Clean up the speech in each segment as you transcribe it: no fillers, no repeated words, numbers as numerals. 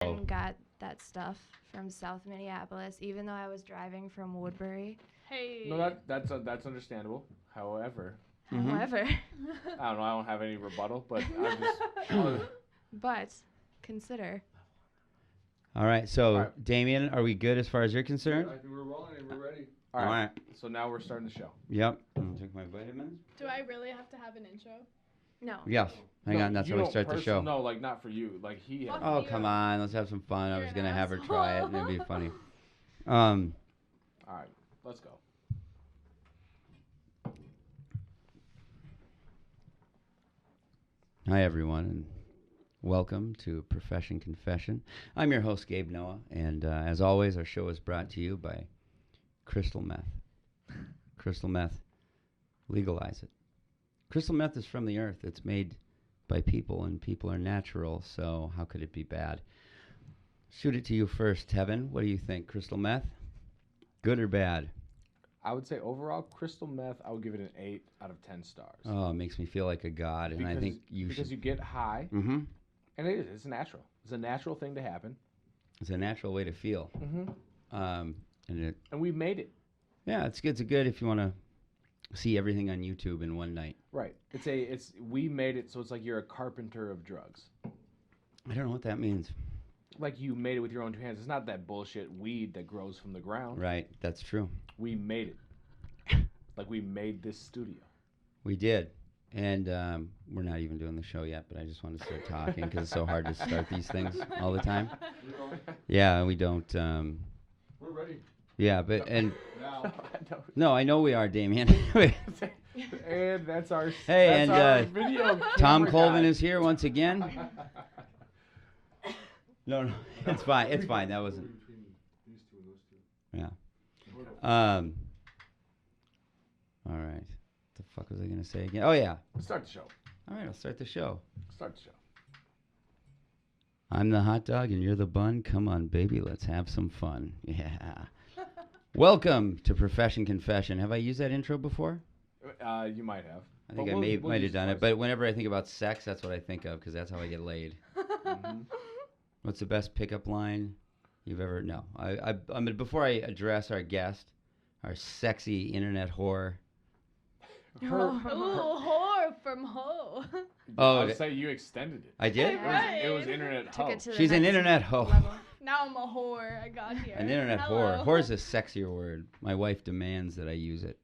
and got that stuff from South Minneapolis, even though I was driving from Woodbury. Hey. No, that's understandable. However, However, I don't know. I don't have any rebuttal, but I'm just. but consider. All right, so All right. Damien, are we good as far as you're concerned? I think we're rolling and we're ready. All right. All right. So now we're starting the show. Yep. I'm gonna take my vitamins. Do I really have to have an intro? No. Yes. Hang on, that's you how we don't start the show. No, like not for you. Like he has. Fuck Oh, you. come on. Let's have some fun. I You're was an going to have her asshole. try it, and it'd be funny. All right. Let's go. Hi, everyone, and welcome to Profession Confession. I'm your host, Gabe Noah, and as always, our show is brought to you by crystal meth. Crystal meth, legalize it. Crystal meth is from the earth. It's made by people, and people are natural, so how could it be bad? Shoot it to you first, Tevin. What do you think? Crystal meth? Good or bad? I would say overall, crystal meth. I would give it an 8 out of 10 stars. Oh, it makes me feel like a god, and I think you because should. you get high, Mm-hmm. and it is. It's natural. It's a natural thing to happen. It's a natural way to feel. Mm-hmm. And we made it. yeah, it's good. It's good if you want to see everything on YouTube in one night. Right. We made it, so it's like you're a carpenter of drugs. I don't know what that means. Like you made it with your own 2 hands. It's not that bullshit weed that grows from the ground. Right, that's true. We made it. Like we made this studio. We did. And we're not even doing the show yet, but I just want to start talking because it's so hard to start these things all the time. Yeah, we don't. We're ready. Yeah, but and Now. no, I know we are, Damien. And that's our. Hey, that's and our video Tom camera Colvin guy. is here once again. No, it's fine. It's fine. That wasn't. Between these two and those two. Yeah. All right. What the fuck was I gonna say again? Oh yeah. Let's start the show. All right, I'll start the show. Start the show. I'm the hot dog and you're the bun. Come on, baby, let's have some fun. Yeah. Welcome to Profession Confession. Have I used that intro before? You might have. I think But I we'll might use have done it, twice. but whenever I think about sex, that's what I think of because that's how I get laid. Mhm. What's the best pickup line you've ever? No, I mean, before I address our guest, our sexy internet whore. Ooh, whore from ho. Oh, I'd say you extended it. I did. Right. It was internet. Took hoe. it to the She's an next internet hoe. level. Now I'm a whore. I got here. An internet Hello. whore. Whore is a sexier word. My wife demands that I use it.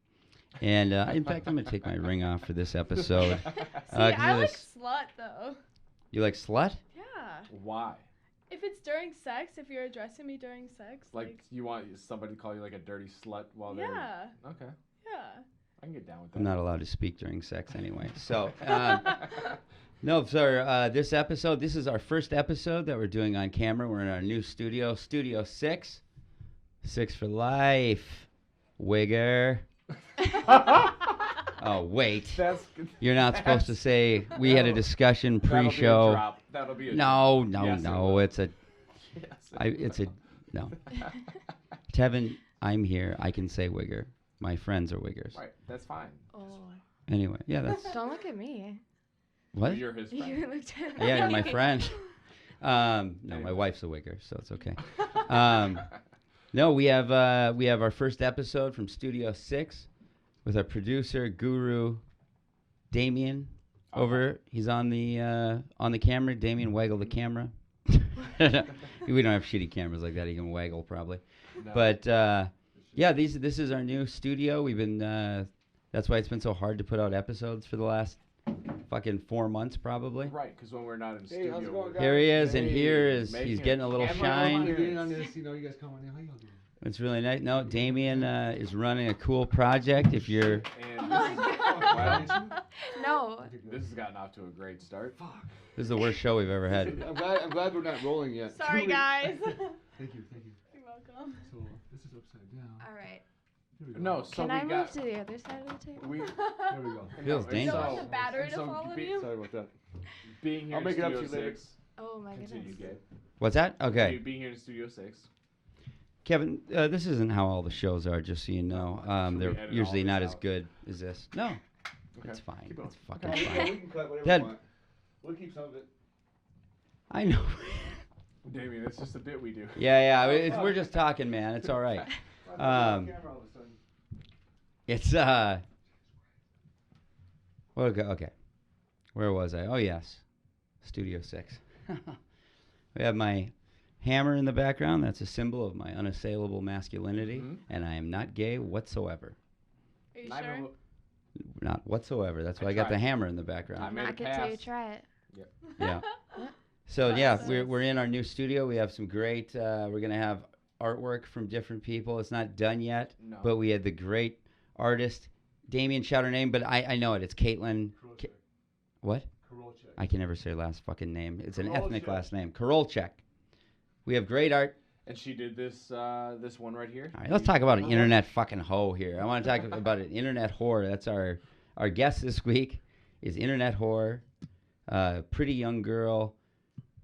And in fact, I'm going to take my ring off for this episode. See, 'cause I of like this- slut though. You like slut? Yeah. Why? If it's during sex, if you're addressing me during sex, Like you want somebody to call you like a dirty slut while they're. yeah, Okay. yeah. I can get down with that. I'm not allowed to speak during sex anyway. So, no, sir, this is our first episode that we're doing on camera. We're in our new studio, Studio 6. 6 for life. Wigger. Oh, wait. That's. You're not supposed to say we had a discussion pre-show. That'll be a No, drop. no, Yes, it no. will. It's a, Yes. it's a, no. Tevin, I'm here. I can say wigger. My friends are wiggers. Right. That's fine. Oh. Anyway, yeah, that's Don't look at me. what? You're his friend. You looked at Yeah, you're my me. friend. No, my Anyway. wife's a wigger, so it's okay. No, we have our first episode from Studio 6 with our producer guru Damien over. He's on the camera. Damien, waggle the camera. We don't have shitty cameras like that. He can waggle probably. No. But yeah, this is our new studio. We've been that's why it's been so hard to put out episodes for the last fucking 4 months probably. Right, because when we're not in Hey, studio. how's it going, we're- guys? Here he is, and Hey, here is make he's him getting a little camera shine. on. I'm getting on this, you know, you guys come on in. How y'all doing? It's really nice. No, Damien is running a cool project. If you're, And wow, No. this has gotten off to a great start. Fuck. this is the worst show we've ever had. I'm glad we're not rolling yet. Sorry, guys. Thank you. You're welcome. So this is upside down. All right. Here we go. No, so Can we I move got. to the other side of the table? We, There we go. Feels and dangerous. Don't want the battery to fall on you? Sorry about that. Being here I'll in make it up Studio to you later. 6. Oh my Continue, goodness. Gabe. What's that? Okay, Being here in Studio 6. Kevin. This isn't how all the shows are. Just so you know, Should we they're edit usually all not this as out? good as this. No, Okay. it's fine. Keep going. It's fucking We fine. can cut whatever Dad- we want. We'll keep some of it. I know. Damien, it's just a bit we do. Yeah. We're just talking, man. It's all right. It's well, okay. Where was I? Oh yes, Studio 6. We have my hammer in the background. That's a symbol of my unassailable masculinity, and I am not gay whatsoever. Are you Neither sure? w- Not whatsoever. That's why I I got the tried. hammer in the background. I made Knock it it till you pass. try it. Yeah. So yeah, Nice. we're in our new studio. We have some great. We're gonna have artwork from different people. It's not done yet, No. but we had the great artist Damien. Shout her name, but I know it. It's Caitlin. What? Karolchek. I can never say her last fucking name. It's an ethnic Karolchek. last name. Karolchek. We have great art. And she did this this one right here. All right, let's talk about an internet fucking hoe here. I want to talk about an internet whore. That's our guest this week is internet whore. Pretty young girl,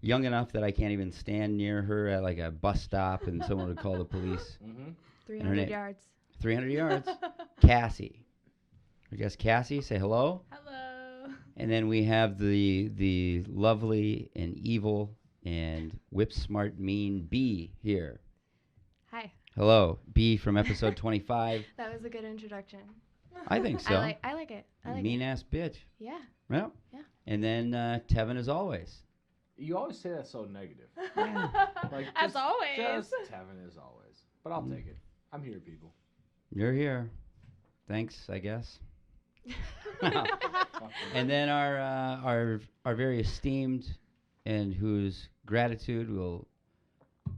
young enough that I can't even stand near her at like a bus stop and someone would call the police. Mm-hmm. 300 Internet. yards. 300 yards. Cassie. I guess Cassie, say hello. Hello. And then we have the lovely and evil and whip smart mean B here. Hi. Hello, B from episode 25. That was a good introduction. I think so. I like it. I like Mean it. ass bitch. Yeah. Yeah. Yeah. And then Tevin as always. You always say that so negative. Like As just- always. Just Tevin as always. But I'll take it. I'm here, people. You're here. Thanks, I guess. And then our very esteemed and whose gratitude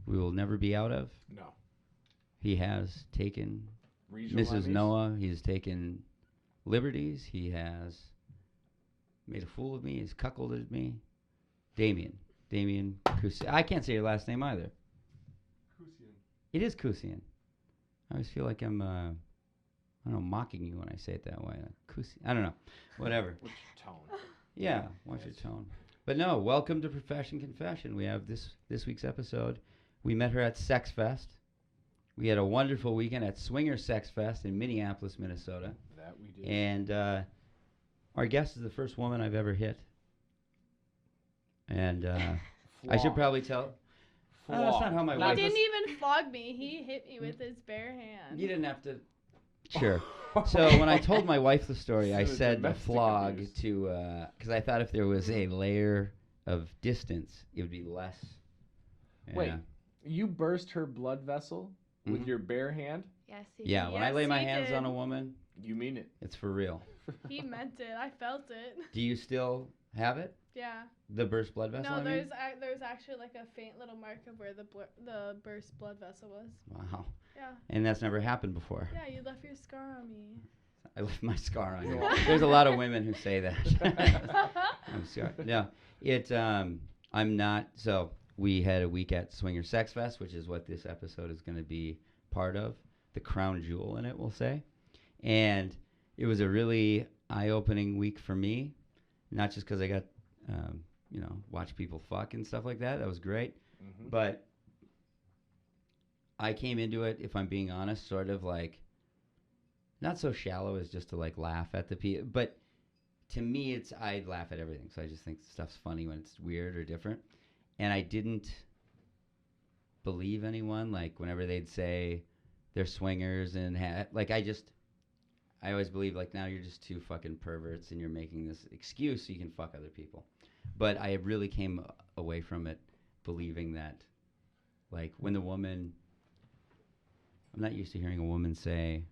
we will never be out of. No. He has taken Regional Mrs. Emmys? Noah. He's taken liberties. He has made a fool of me. He's cuckolded me. Damien Kusian. I can't say your last name either. Kusian. It is Kusian. I always feel like I'm, I don't know, mocking you when I say it that way. Kusian. I don't know. Whatever. What's your tone? Yeah, watch your tone. But no, welcome to Profession Confession. We have this week's episode. We met her at Sex Fest. We had a wonderful weekend at Swinger Sex Fest in Minneapolis, Minnesota. That we did. And our guest is the first woman I've ever hit. And I should Flawed. probably tell. That's not how my He wife. didn't even flog me. He hit me with his bare hand. You didn't have to. Sure. So when I told my wife the story, I So said the domestic flog abuse. to because I thought if there was a layer of distance, it would be less. Wait. Yeah. You burst her blood vessel with Mhm. your bare hand? Yes. He Yeah, did. when I Yes, lay my he hands on a did. woman, You mean it. it's for real. He meant it. I felt it. Do you still have it? Yeah. The burst blood vessel? No, I mean? there's actually like a faint little mark of where the burst blood vessel was. Wow. Yeah. And that's never happened before. Yeah, you left your scar on me. I left my scar on you. There's a lot of women who say that. I'm sorry. No, I'm not. So we had a week at Swinger Sex Fest, which is what this episode is going to be part of. The crown jewel in it, we'll say. And it was a really eye-opening week for me. Not just because I got, watch people fuck and stuff like that. That was great. Mm-hmm. But I came into it, if I'm being honest, sort of like not so shallow as just to like laugh at the people. But to me, I laugh at everything. So I just think stuff's funny when it's weird or different. And I didn't believe anyone. Like whenever they'd say they're swingers and I always believe like now you're just two fucking perverts and you're making this excuse so you can fuck other people. But I really came away from it believing that like when the woman, I'm not used to hearing a woman say,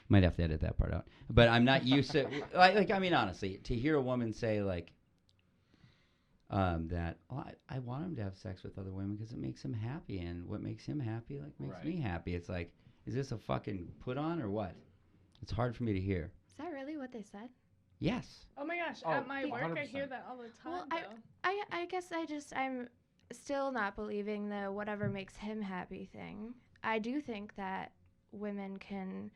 might have to edit that part out, but I'm not used to, honestly, to hear a woman say like, that I want him to have sex with other women because it makes him happy, and what makes him happy like makes Right. me happy. It's like, is this a fucking put on or what? It's hard for me to hear. Is that really what they said? Yes. Oh my gosh, Oh, at my work I 100%. hear that all the time. Well, though. I guess I'm still not believing the whatever makes him happy thing. I do think that women can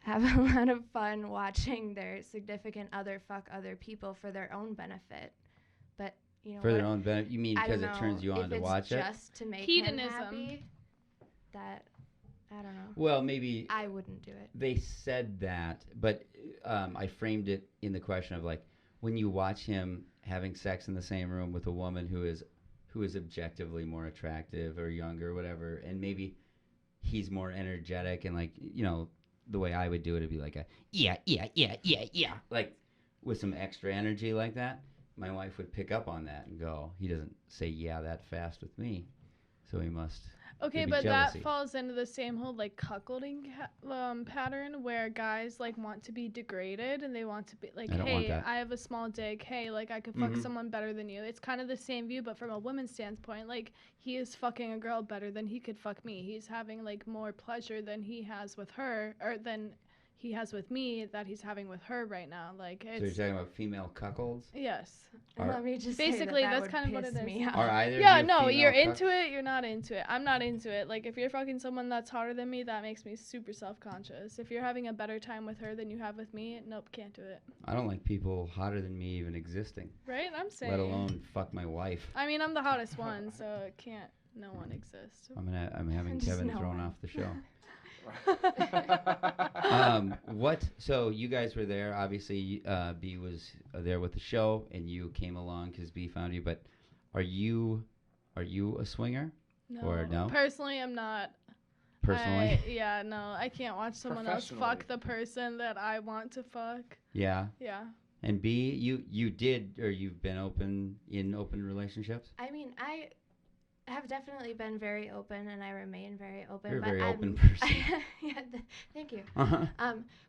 have a lot of fun watching their significant other fuck other people for their own benefit. But, you know, For their own benefit. You mean I because don't it turns know you on if to it's watch it? just to make Hedonism. him happy. That, I don't know. Well, maybe I wouldn't do it. they said that, but I framed it in the question of like, when you watch him having sex in the same room with a woman who is who is objectively more attractive or younger or whatever, and maybe he's more energetic and like, you know, the way I would do it would be like a yeah, like with some extra energy like that. My wife would pick up on that and go, he doesn't say yeah that fast with me, so he must. Okay, Maybe but jealousy. that falls into the same whole like cuckolding pattern where guys like want to be degraded and they want to be like, I don't want hey, that. I have a small dick. Hey, like I could fuck someone better than you. It's kind of the same view, but from a woman's standpoint, like he is fucking a girl better than he could fuck me. He's having like more pleasure than he has with her, or than he has with me that he's having with her right now. Like So you're it's talking about female cuckolds? yes. And Are- let me just Basically, say that that's would kind of what piss it is. me off. Are either Yeah, of you no, female you're cuck- into it, you're not into it. I'm not into it. Like, if you're fucking someone that's hotter than me, that makes me super self-conscious. If you're having a better time with her than you have with me, nope, can't do it. I don't like people hotter than me even existing, Right? I'm saying. let alone fuck my wife. I mean, I'm the hottest one, so it can't no one exist. I'm having Just Kevin no thrown one. off the show. So you guys were there. Obviously, B was there with the show, and you came along because B found you. But are you a swinger No. or no? Personally, I'm not. Personally, Yeah, no. I can't watch someone else fuck the person that I want to fuck. yeah. Yeah. And B, you did, or you've been in open relationships? I mean, I have definitely been very open, and I remain very open. You're a but very I'm- open person. Yeah, thank you. Uh-huh.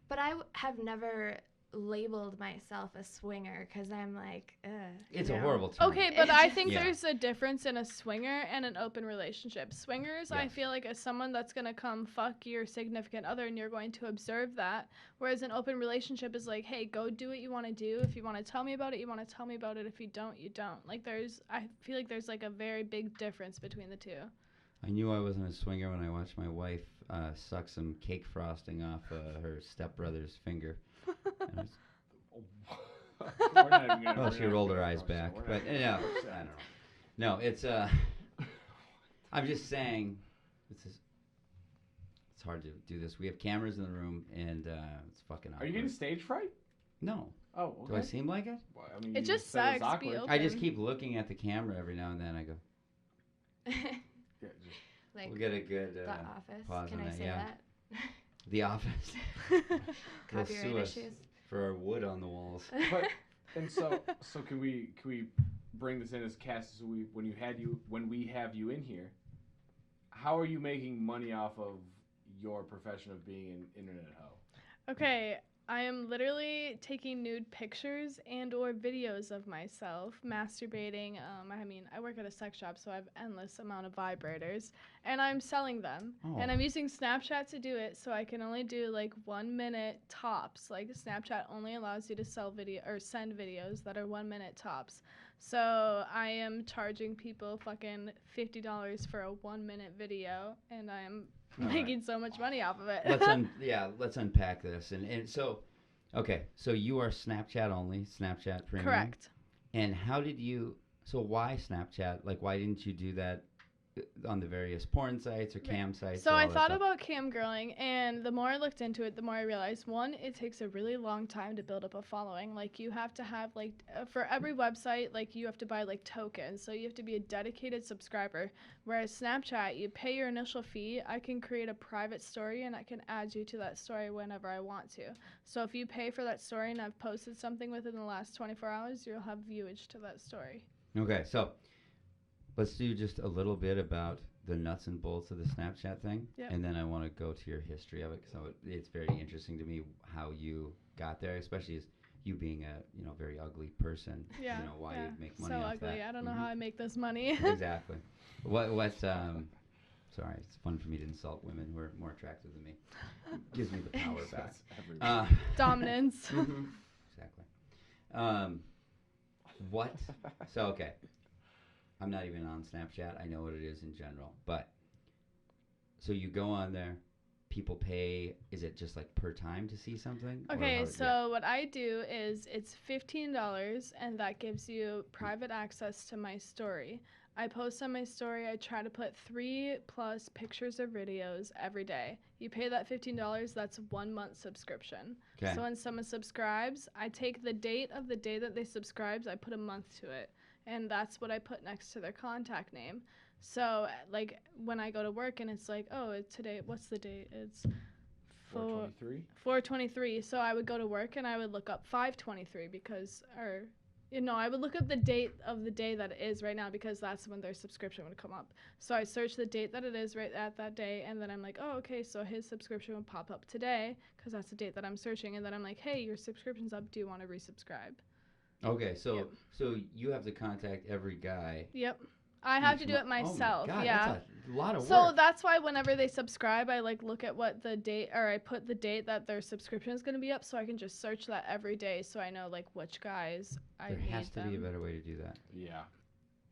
But I have never labeled myself a swinger because I'm like, It's you a know. horrible term. Okay, but I think Yeah. there's a difference in a swinger and an open relationship. Swingers, I Yes. feel like, is someone that's going to come fuck your significant other and you're going to observe that. Whereas an open relationship is like, hey, go do what you want to do. If you want to tell me about it, you want to tell me about it. If you don't, you don't. Like, I feel like there's like a very big difference between the two. I knew I wasn't a swinger when I watched my wife suck some cake frosting off her stepbrother's finger. And I was- We're not even gonna- Well, we're she not rolled gonna her eyes approach back, that. We're not but gonna no, approach that. I don't know. No, it's I'm just saying, it's hard to do this. We have cameras in the room, and it's fucking Are awkward. you getting stage fright? No. Oh, okay. Do I seem like it? Well, I mean, It you just said it was sucks, be awkward. open. I just keep looking at the camera every now and then. I go, Yeah, just like we'll get a good The Office. pause Can on I that, say yeah. that? The Office. They'll Copyright sue us issues. for our wood on the walls. But and so can we bring this in as Cass? So when we have you in here, how are you making money off of your profession of being an internet hoe? Okay, I am literally taking nude pictures and or videos of myself masturbating. I mean, I work at a sex shop, so I have endless amount of vibrators, and I'm selling them. And Oh. I'm using Snapchat to do it, so I can only do like 1 minute tops. Like Snapchat only allows you to sell video or send videos that are 1 minute tops. So I am charging people fucking $50 for a 1 minute video, and I am All right. making so much money off of it. Let's unpack this. And so, okay, so you are Snapchat only, Snapchat Premium. Correct. And how did you? So why Snapchat? Like, why didn't you do that on the various porn sites or cam sites? So or all I that thought stuff? about cam girling, and the more I looked into it, the more I realized, one, it takes a really long time to build up a following. Like, you have to have, like, for every website, like, you have to buy, like, tokens. So you have to be a dedicated subscriber. Whereas Snapchat, you pay your initial fee, I can create a private story, and I can add you to that story whenever I want to. So if you pay for that story and I've posted something within the last 24 hours, you'll have viewage to that story. Okay, so let's do just a little bit about the nuts and bolts of the Snapchat thing, Yep. and then I want to go to your history of it because it's very interesting to me how you got there, especially as you being a very ugly person. Yeah. You know why yeah. you make money so off ugly. that. I don't know Mhm. how I make this money. Exactly. Sorry, it's fun for me to insult women who are more attractive than me. Gives me the power back. That's everyone. Dominance. Exactly. What? So, okay. I'm not even on Snapchat. I know what it is in general. But, so you go on there, people pay, is it just like per time to see something? Or Okay, how- so what I do is it's $15, and that gives you private access to my story. I post on my story, I try to put 3+ pictures or videos every day. You pay that $15, that's 1 month subscription. Okay. So when someone subscribes, I take the date of the day that they subscribes, I put a month to it. and that's what I put next to their contact name. So like when I go to work and it's like, oh, today, what's the date? It's 423. 423. So I would go to work and I would look up 523 because, or, I would look up the date of the day that it is right now because that's when their subscription would come up. So I search the date that it is right at that day, and then I'm like, oh, okay, so his subscription would pop up today because that's the date that I'm searching, and then I'm like, hey, your subscription's up. Do you want to resubscribe? Okay, so Yep. so you have to contact every guy. Yep. I have each to do it myself. Oh my God, yeah. that's a lot of So work. that's why whenever they subscribe, I like look at what the date, or I put the date that their subscription is going to be up, so I can just search that every day, so I know like which guys I There need has to them. be a better way to do that. Yeah.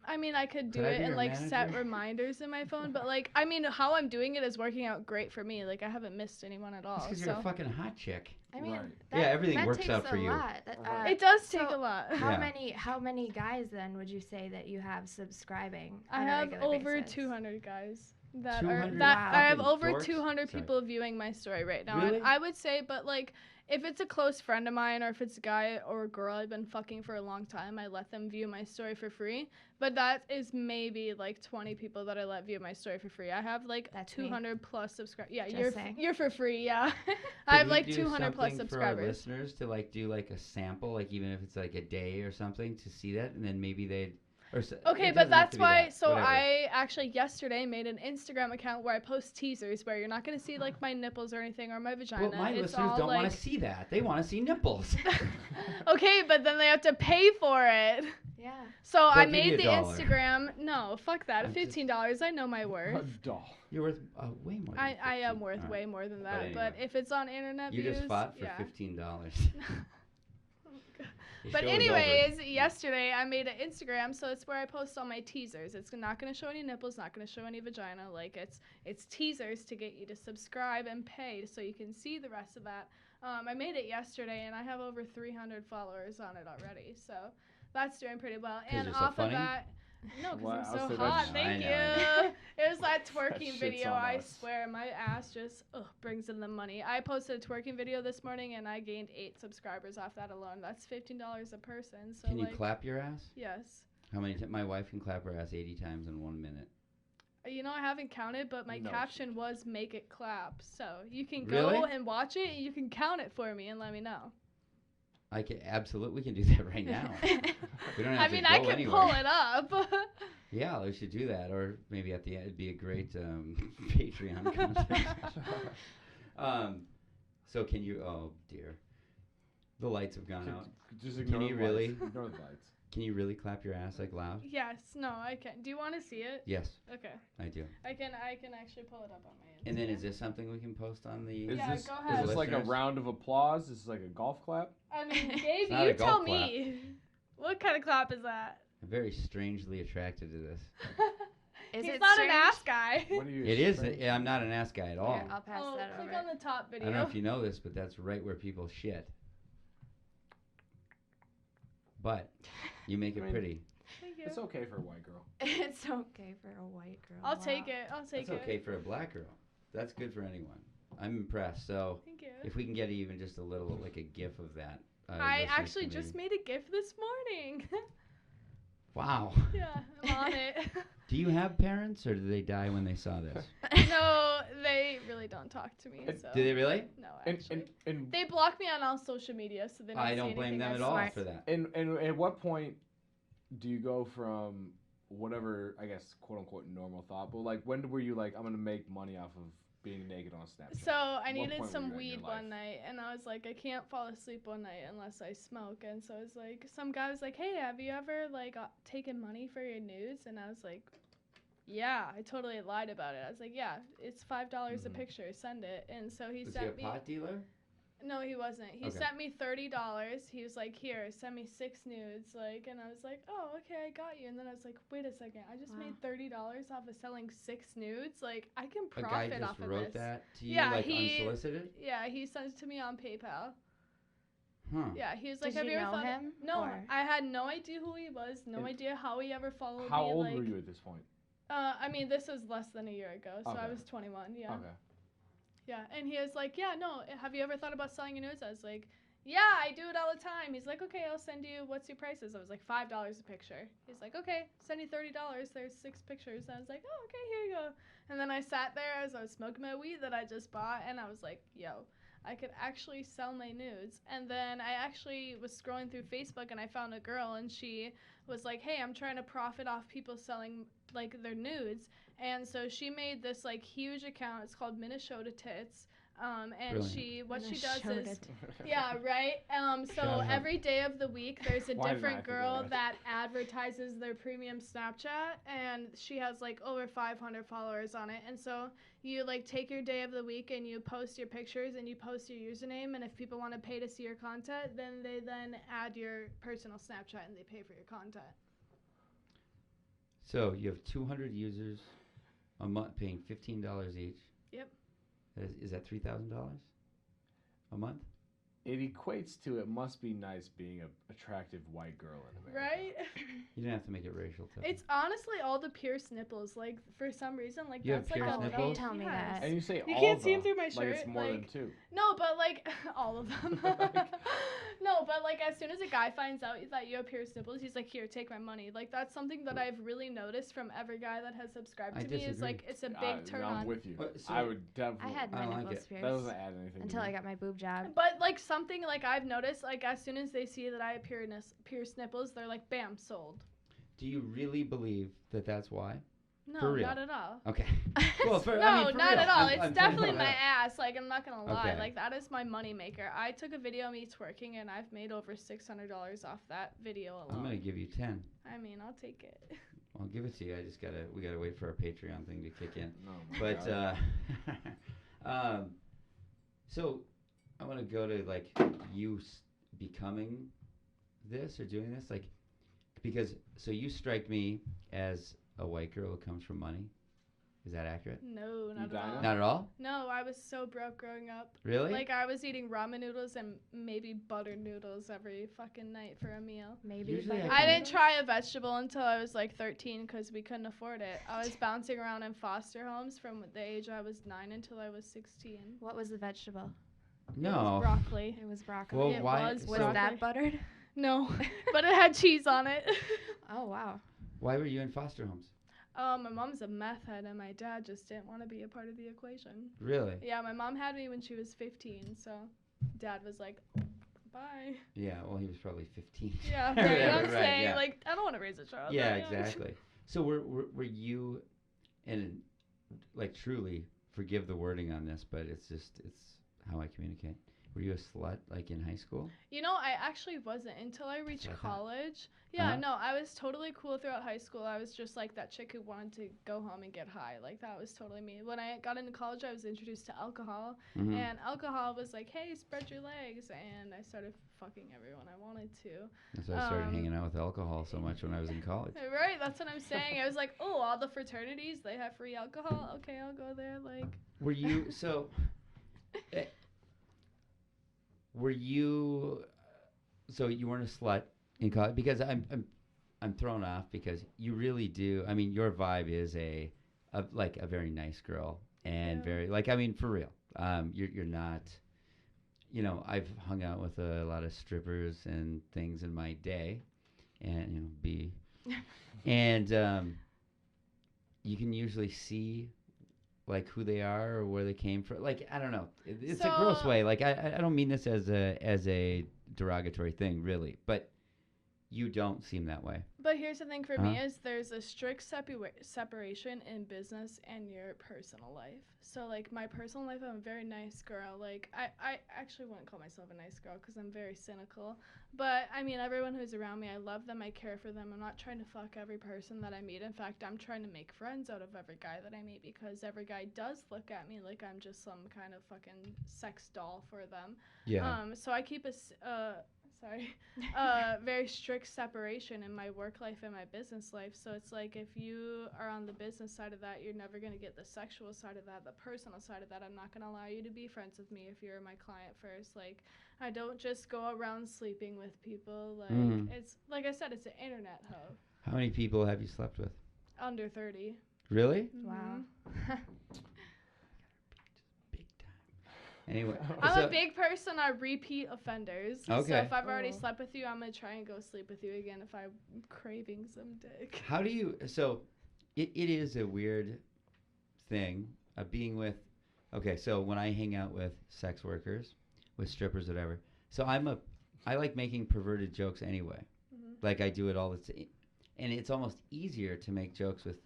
I mean, I could do Could I it be and your like set manager? reminders in my phone, but like, I mean, how I'm doing it is working out great for me. Like, I haven't missed anyone at all. That's because So you're a fucking hot chick. I mean, Right. that, Yeah, everything that works takes out for a you. lot. it does take so a lot. How Yeah. many guys then would you say that you have subscribing? I on a have regular over basis? 200 guys that 200 Wow. I have fucking over dorks? 200 Sorry. people viewing my story right now. Really? And I would say, but like, if it's a close friend of mine or if it's a guy or a girl I've been fucking for a long time, I let them view my story for free. But that is maybe like 20 people that I let view my story for free. I have like That's me. 200 plus subscribers. Yeah, Just you're saying. you're for free. Yeah, I Could have we like do 200 plus something for our subscribers. listeners to like do like a sample, like even if it's like a day or something, to see that, and then maybe they'd. Okay, but that's why. So I actually yesterday made an Instagram account where I post teasers where you're not gonna see like my nipples or anything or my vagina. Well, my It's listeners all don't like. want to see that. They want to see nipples. Okay, but then they have to pay for it. Yeah. So I They'll give you made the $1. Instagram. No, fuck that. I'm just- $15. I know my A worth. doll. You're worth way more. Than I am 15. worth All way right. more than But that. But anyway. if it's on internet You views, just fought for yeah. $15. The But show is over. anyways, yesterday I made an Instagram, so it's where I post all my teasers. It's not gonna show any nipples, not gonna show any vagina. Like it's teasers to get you to subscribe and pay, so you can see the rest of that. I made it yesterday, and I have over 300 followers on it already, so that's doing pretty well. 'Cause And you're so off funny? of that. No, because Wow, I'm so so that's- hot. I Thank know. you. It was that That twerking shit's video. on I us. swear, my ass just brings in the money. I posted a twerking video this morning, and I gained 8 subscribers off that alone. That's $15 a person. So Can you like, clap your ass? yes. How many times? My wife can clap her ass 80 times in 1 minute. You know, I haven't counted, but my No, caption was "make it clap," so you can Really? go and watch it. You can count it for me and let me know. I can absolutely. We can do that right now. We don't have I to mean, go I can anywhere. pull it up. Yeah, we should do that, or maybe at the end it'd be a great Patreon contest. So can you? Oh dear, the lights have gone out. Just ignore you the really? lights. Ignore the lights. Can you really clap your ass like loud? Yes. No, I can. Do you want to see it? Yes, Okay. I do. I can actually pull it up on my Instagram. And then is this something we can post on the? Is Yeah, this go is ahead. this like a Listeners? round of applause? Is this like a golf clap? I mean, Gabe, not you a golf tell clap. me. What kind of clap is that? I'm very strangely attracted to this. Is He's it not strange? an ass guy. What are you? It is. strange? I'm not an ass guy at all. Here, I'll pass Oh, that click over. on the top I video. don't know if you know this, but that's right where people shit. But you make it I mean, pretty. Thank you. It's okay for a white girl. It's okay for a white girl. I'll wow. take it. I'll take That's it. okay for a black girl. That's good for anyone. I'm impressed. So Thank you. if we can get even just a little, like a GIF of that. I listeners actually can just maybe- made a GIF this morning. Wow. Yeah, I'm on it. Do you have parents, or did they die when they saw this? No, they really don't talk to me. And So. Do they really? No, And actually. and They block me on all social media, so they don't I see don't blame anything them I at all smart. for that. and at what point do you go from whatever, I guess, quote unquote normal thought, but like when were you like, I'm gonna make money off of being naked on Snapchat? So I What needed point some were you at in weed your life? one night, and I was like, I can't fall asleep one night unless I smoke. And so I was like, some guy was like, hey, have you ever like taken money for your nudes? And I was like, yeah, I totally lied about it. I was like, yeah, it's $5 a Mhm. picture, send it. And so he Was he a sent me. pot dealer? No, he wasn't. He Okay. sent me $30. He was like, here, send me 6 nudes. Like, and I was like, oh, okay, I got you. And then I was like, wait a second, I just Wow. made $30 off of selling 6 nudes. Like, I can A guy profit just off of wrote this. that to you, Yeah, like he- unsolicited? Yeah, he sent it to me on PayPal. Huh. Yeah, he was like, Did have you you ever know thought him, No, or- I had no idea who he was, no And idea how he ever followed How me. old like, were you at this point? I mean, this was less than a year ago, so I Okay. was 21, yeah. Okay. Yeah, and he was like, yeah, no, have you ever thought about selling your nudes? I was like, Yeah, I do it all the time. He's like, okay, I'll send you, what's your prices? I was like, $5 a picture. He's like, okay, send you $30. There's 6 pictures. I was like, oh, okay, here you go. And then I sat there as I was smoking my weed that I just bought, and I was like, yo, I could actually sell my nudes. And then I actually was scrolling through Facebook, and I found a girl, and she was like, hey, I'm trying to profit off people selling, like, their nudes. And so she made this, like, huge account. It's called Minnesota Tits. And Brilliant. what she does Minnesota is, Tits. yeah, right. So Shout out. every day of the week, there's a Why did I different think of girl that? that advertises their premium Snapchat, and she has like over 500 followers on it. And so you like take your day of the week and you post your pictures and you post your username, and if people want to pay to see your content, then they then add your personal Snapchat and they pay for your content. So you have 200 users a month paying $15 each. Yep. Is that $3,000 a month? It equates to it must be nice being an attractive white girl in America. Right? You didn't have to make it racial. Tiffany. It's honestly all the pierced nipples. Like, for some reason, like, You have that's like pierced a nipples? Don't tell me yes. that. And you say You all can't see 'em though, through my like shirt, it's more than like- 2. No, but like all of them. No, but like as soon as a guy finds out that you have pierced nipples, he's like, "Here, take my money." Like that's something that I've really noticed from every guy that has subscribed I to me. Is disagree. like it's a big turn I'm on. with you. So I would definitely. I had I my don't like nipples it. That pierced doesn't add anything. until to I me. got my boob job. But like something like I've noticed, like as soon as they see that I have pierced nipples, they're like, "Bam, sold." Do you really believe that that's why? No, For real? not at all. Okay. Well, for, No, I mean, for not real. at all. I'm It's trying to definitely find my out. ass. Like, I'm not gonna lie. Okay. Like, that is my money maker. I took a video of me twerking, and I've made over $600 off that video alone. I'm gonna give you 10. I mean, I'll take it. I'll give it to you. We gotta wait for our Patreon thing to kick in. Oh my But God. so I want to go to like you becoming this or doing this, like, because so you strike me as a white girl who comes from money. Is that accurate? No, not at Dinah? all. Not at all. No, I was so broke growing up. Really? Like, I was eating ramen noodles and maybe buttered noodles every fucking night for a meal. Maybe. Usually but I I can- didn't try a vegetable until I was like 13 because we couldn't afford it. I was bouncing around in foster homes from the age I was 9 until I was 16. What was the vegetable? It no. was broccoli. It was broccoli. Well, It why? was Was so that buttered? No, but it had cheese on it. Oh wow. why were you in foster homes? My mom's a meth head, and my dad just didn't want to be a part of the equation. Really? Yeah, my mom had me when she was 15, so dad was like, bye. Yeah. Well, he was probably 15. Yeah, Right, you know what I'm right, saying? yeah. Like, I don't want to raise a child. Yeah, that young. exactly. So were you, and like truly forgive the wording on this, but it's how I communicate. Were you a slut like in high school? You know, I actually wasn't until I reached what I thought. college. Yeah, Uh-huh. no, I was totally cool throughout high school. I was just like that chick who wanted to go home and get high. Like, that was totally me. When I got into college, I was introduced to alcohol. Mhm. And alcohol was like, hey, spread your legs. And I started fucking everyone I wanted to. That's why I started um, hanging out with alcohol so much when I was in college. Right, that's what I'm saying. I was like, oh, all the fraternities, they have free alcohol. Okay, I'll go there. Like, Were you so? eh, Were you? So you weren't a slut in college because I'm thrown off because you really do. I mean, your vibe is like a very nice girl and Yeah. very like I mean for real. You're not. You know, I've hung out with a lot of strippers and things in my day, and and you can usually see like who they are or where they came from. Like I don't know, it's a gross So- way. Like I don't mean this as a derogatory thing, really, but you don't seem that way. But here's the thing for me Uh-huh. is there's a strict separation in business and your personal life. So like my personal life, I'm a very nice girl. Like I actually wouldn't call myself a nice girl because I'm very cynical. But I mean everyone who's around me, I love them, I care for them. I'm not trying to fuck every person that I meet. In fact, I'm trying to make friends out of every guy that I meet because every guy does look at me like I'm just some kind of fucking sex doll for them. So I keep very strict separation in my work life and my business life. So it's like if you are on the business side of that, you're never going to get the sexual side of that, the personal side of that. I'm not going to allow you to be friends with me if you're my client first. Like, I don't just go around sleeping with people. Like, it's, like I said, it's an internet hoe. How many people have you slept with? Under 30. Really? Wow. Mhm. Big time. Anyway, I'm so- a big person on repeat offenders. Okay. So if I've already Oh. slept with you, I'm gonna try and go sleep with you again if I'm craving some dick. How do you? So, it is a weird thing of being with. Okay, so when I hang out with sex workers, with strippers, whatever. So I like making perverted jokes anyway. Mhm. Like I do it all the time, and it's almost easier to make jokes with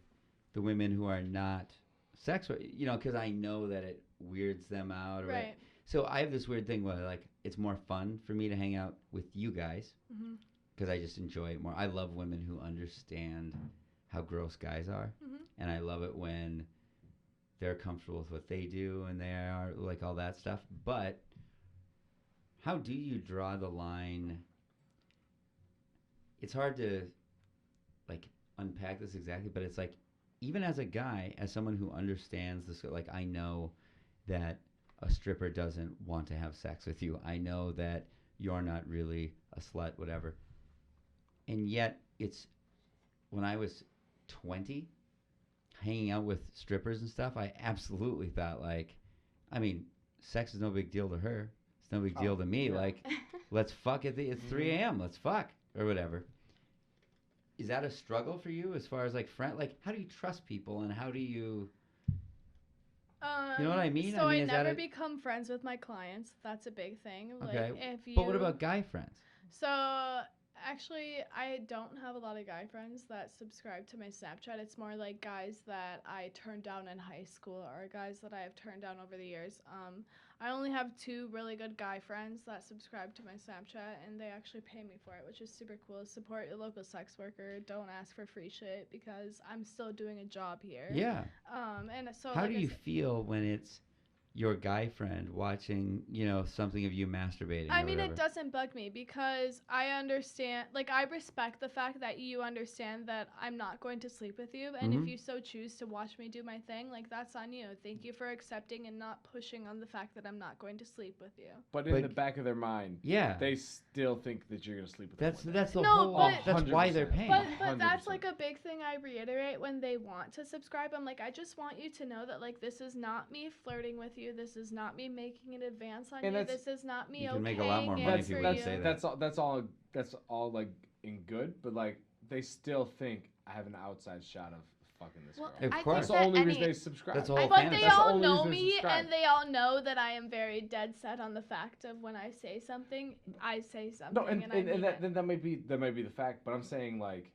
the women who are not sex, because I know that it weirds them out. Or Right. So I have this weird thing where like it's more fun for me to hang out with you guys Mhm. because I just enjoy it more. I love women who understand how gross guys are, Mhm. and I love it when they're comfortable with what they do and they are like all that stuff. But how do you draw the line? It's hard to like unpack this exactly, but it's like even as a guy, as someone who understands this, like I know that a stripper doesn't want to have sex with you. I know that you're not really a slut, whatever. And yet it's when I was 20 hanging out with strippers and stuff, I absolutely thought like, I mean, sex is no big deal to her. It's no big deal to me. yeah. Like, let's fuck at it's 3 a.m. Let's fuck or whatever. Is that a struggle for you as far as like friend? Like, how do you trust people and how do you? You know what I mean? So I mean, I is that never a- become friends with my clients. That's a big thing. Okay, Like if you. But what about guy friends? So actually, I don't have a lot of guy friends that subscribe to my Snapchat. It's more like guys that I turned down in high school or guys that I have turned down over the years. I only have 2 really good guy friends that subscribe to my Snapchat, and they actually pay me for it, which is super cool. Support your local sex worker. Don't ask for free shit because I'm still doing a job here. Yeah. And so How like do I you said- feel when it's your guy friend watching, something of you masturbating? I or mean, whatever? it doesn't bug me because I understand, like, I respect the fact that you understand that I'm not going to sleep with you. And Mhm. if you so choose to watch me do my thing, like, that's on you. Thank you for accepting and not pushing on the fact that I'm not going to sleep with you. But in But- the back of their mind, Yeah. they still think that you're gonna sleep with them. That's one day. the No, whole. but- That's why they're 100%. paying. But that's 100%. like a big thing I reiterate when they want to subscribe. I'm like, I just want you to know that, like, this is not me flirting with you. This is not me making an advance on And you. that's- This is not me You can make a lot more okaying money it if you for wouldn't you. say that. That's all like in good, but like they still think I have an outside shot of fucking this Well, girl. Of I course. That's think the that only any, reason they subscribe. That's the whole But fantasy. they That's the all only know reason they me, subscribe. and they all know that I am very dead set on the fact of when I say something, I say something. No, and, I and, mean and that, it. then that might be the fact, but I'm saying like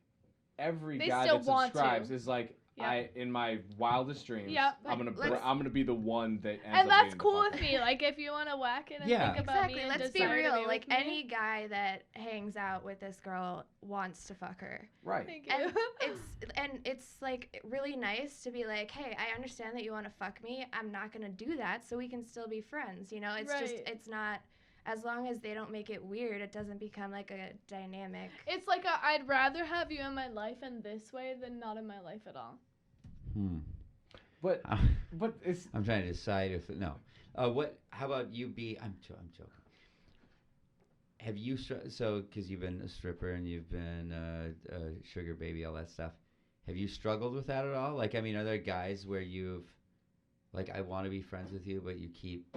every They guy still that want to. subscribes is like Yep. I in my wildest dreams Yep. I'm Let's- gonna be the one that ends And up that's being the cool fucker. with me. Like, if you want to whack it and Yeah. think about exactly. me and Let's be desire to real. be Like with me. any guy that hangs out with this girl wants to fuck her. Right. Thank And you. it's like really nice to be like, hey, I understand that you want to fuck me. I'm not gonna do that, so we can still be friends. It's just Right. it's not. As long as they don't make it weird, it doesn't become like a dynamic. It's like I'd rather have you in my life in this way than not in my life at all. But Uh, but it's I'm trying to decide if no. What? How about you be? I'm joking. Have you so because you've been a stripper and you've been a sugar baby, all that stuff. Have you struggled with that at all? Like, I mean, are there guys where you've like I want to be friends with you, but you keep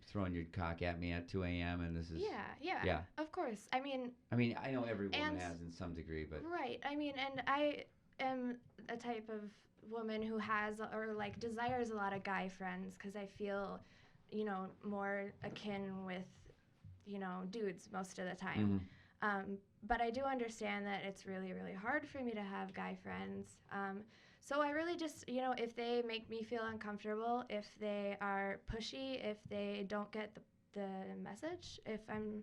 throwing your cock at me at 2 a.m. and this is Yeah. Of course. I mean, I know every woman And- has in some degree, but right. I mean, and I am a type of woman who has or like desires a lot of guy friends because I feel, more akin with, dudes most of the time. But I do understand that it's really, really hard for me to have guy friends. So I really just, if they make me feel uncomfortable, if they are pushy, if they don't get the message, if I'm,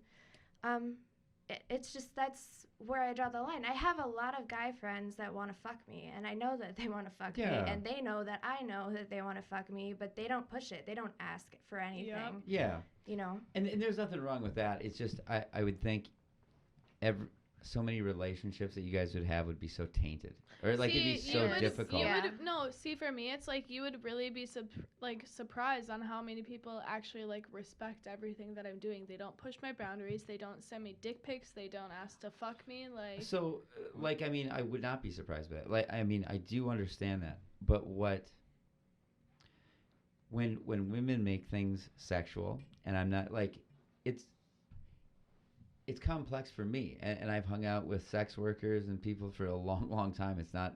it's just that's where I draw the line. I have a lot of guy friends that want to fuck me, and I know that they want to fuck me, Yeah. and they know that I know that they want to fuck me, but they don't push it. They don't ask for anything, yeah. And there's nothing wrong with that. It's just I would think so many relationships that you guys would have would be so tainted, or like it'd be See, so you would- difficult. Yeah. See, for me, it's like you would really be surprised on how many people actually like respect everything that I'm doing. They don't push my boundaries. They don't send me dick pics. They don't ask to fuck me. Like, So, like, I mean, I would not be surprised by that. Like, I mean, I do understand that, but what when women make things sexual, and I'm not like, it's complex for me, and I've hung out with sex workers and people for a long time. It's not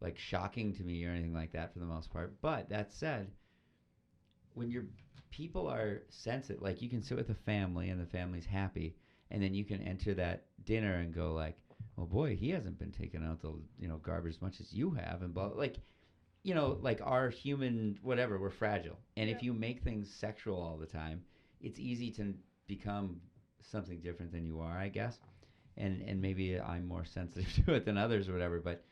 like shocking to me or anything like that for the most part. But that said, when your people are sensitive, like you can sit with a family and the family's happy, and then you can enter that dinner and go like, oh boy, he hasn't been taking out the garbage as much as you have, and blah, like, like our human whatever, we're fragile, and if you make things sexual all the time, it's easy to become something different than you are, I guess, and maybe I'm more sensitive to it than others or whatever, but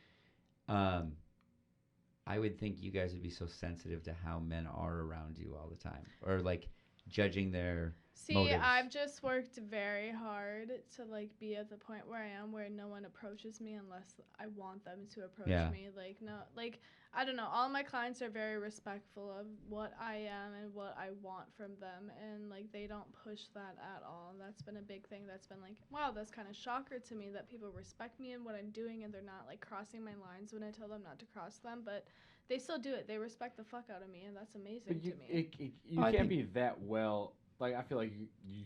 I would think you guys would be so sensitive to how men are around you all the time, or like judging their motives. I've just worked very hard to like be at the point where I am, where no one approaches me unless I want them to approach me. Like, no, like, I don't know. All my clients are very respectful of what I am and what I want from them, and like they don't push that at all. And that's been a big thing. That's been like, wow, that's kind of shocker to me that people respect me and what I'm doing, and they're not like crossing my lines when I tell them not to cross them, but they still do it. They respect the fuck out of me, and that's amazing to me. You can't be that well. Like, I feel like you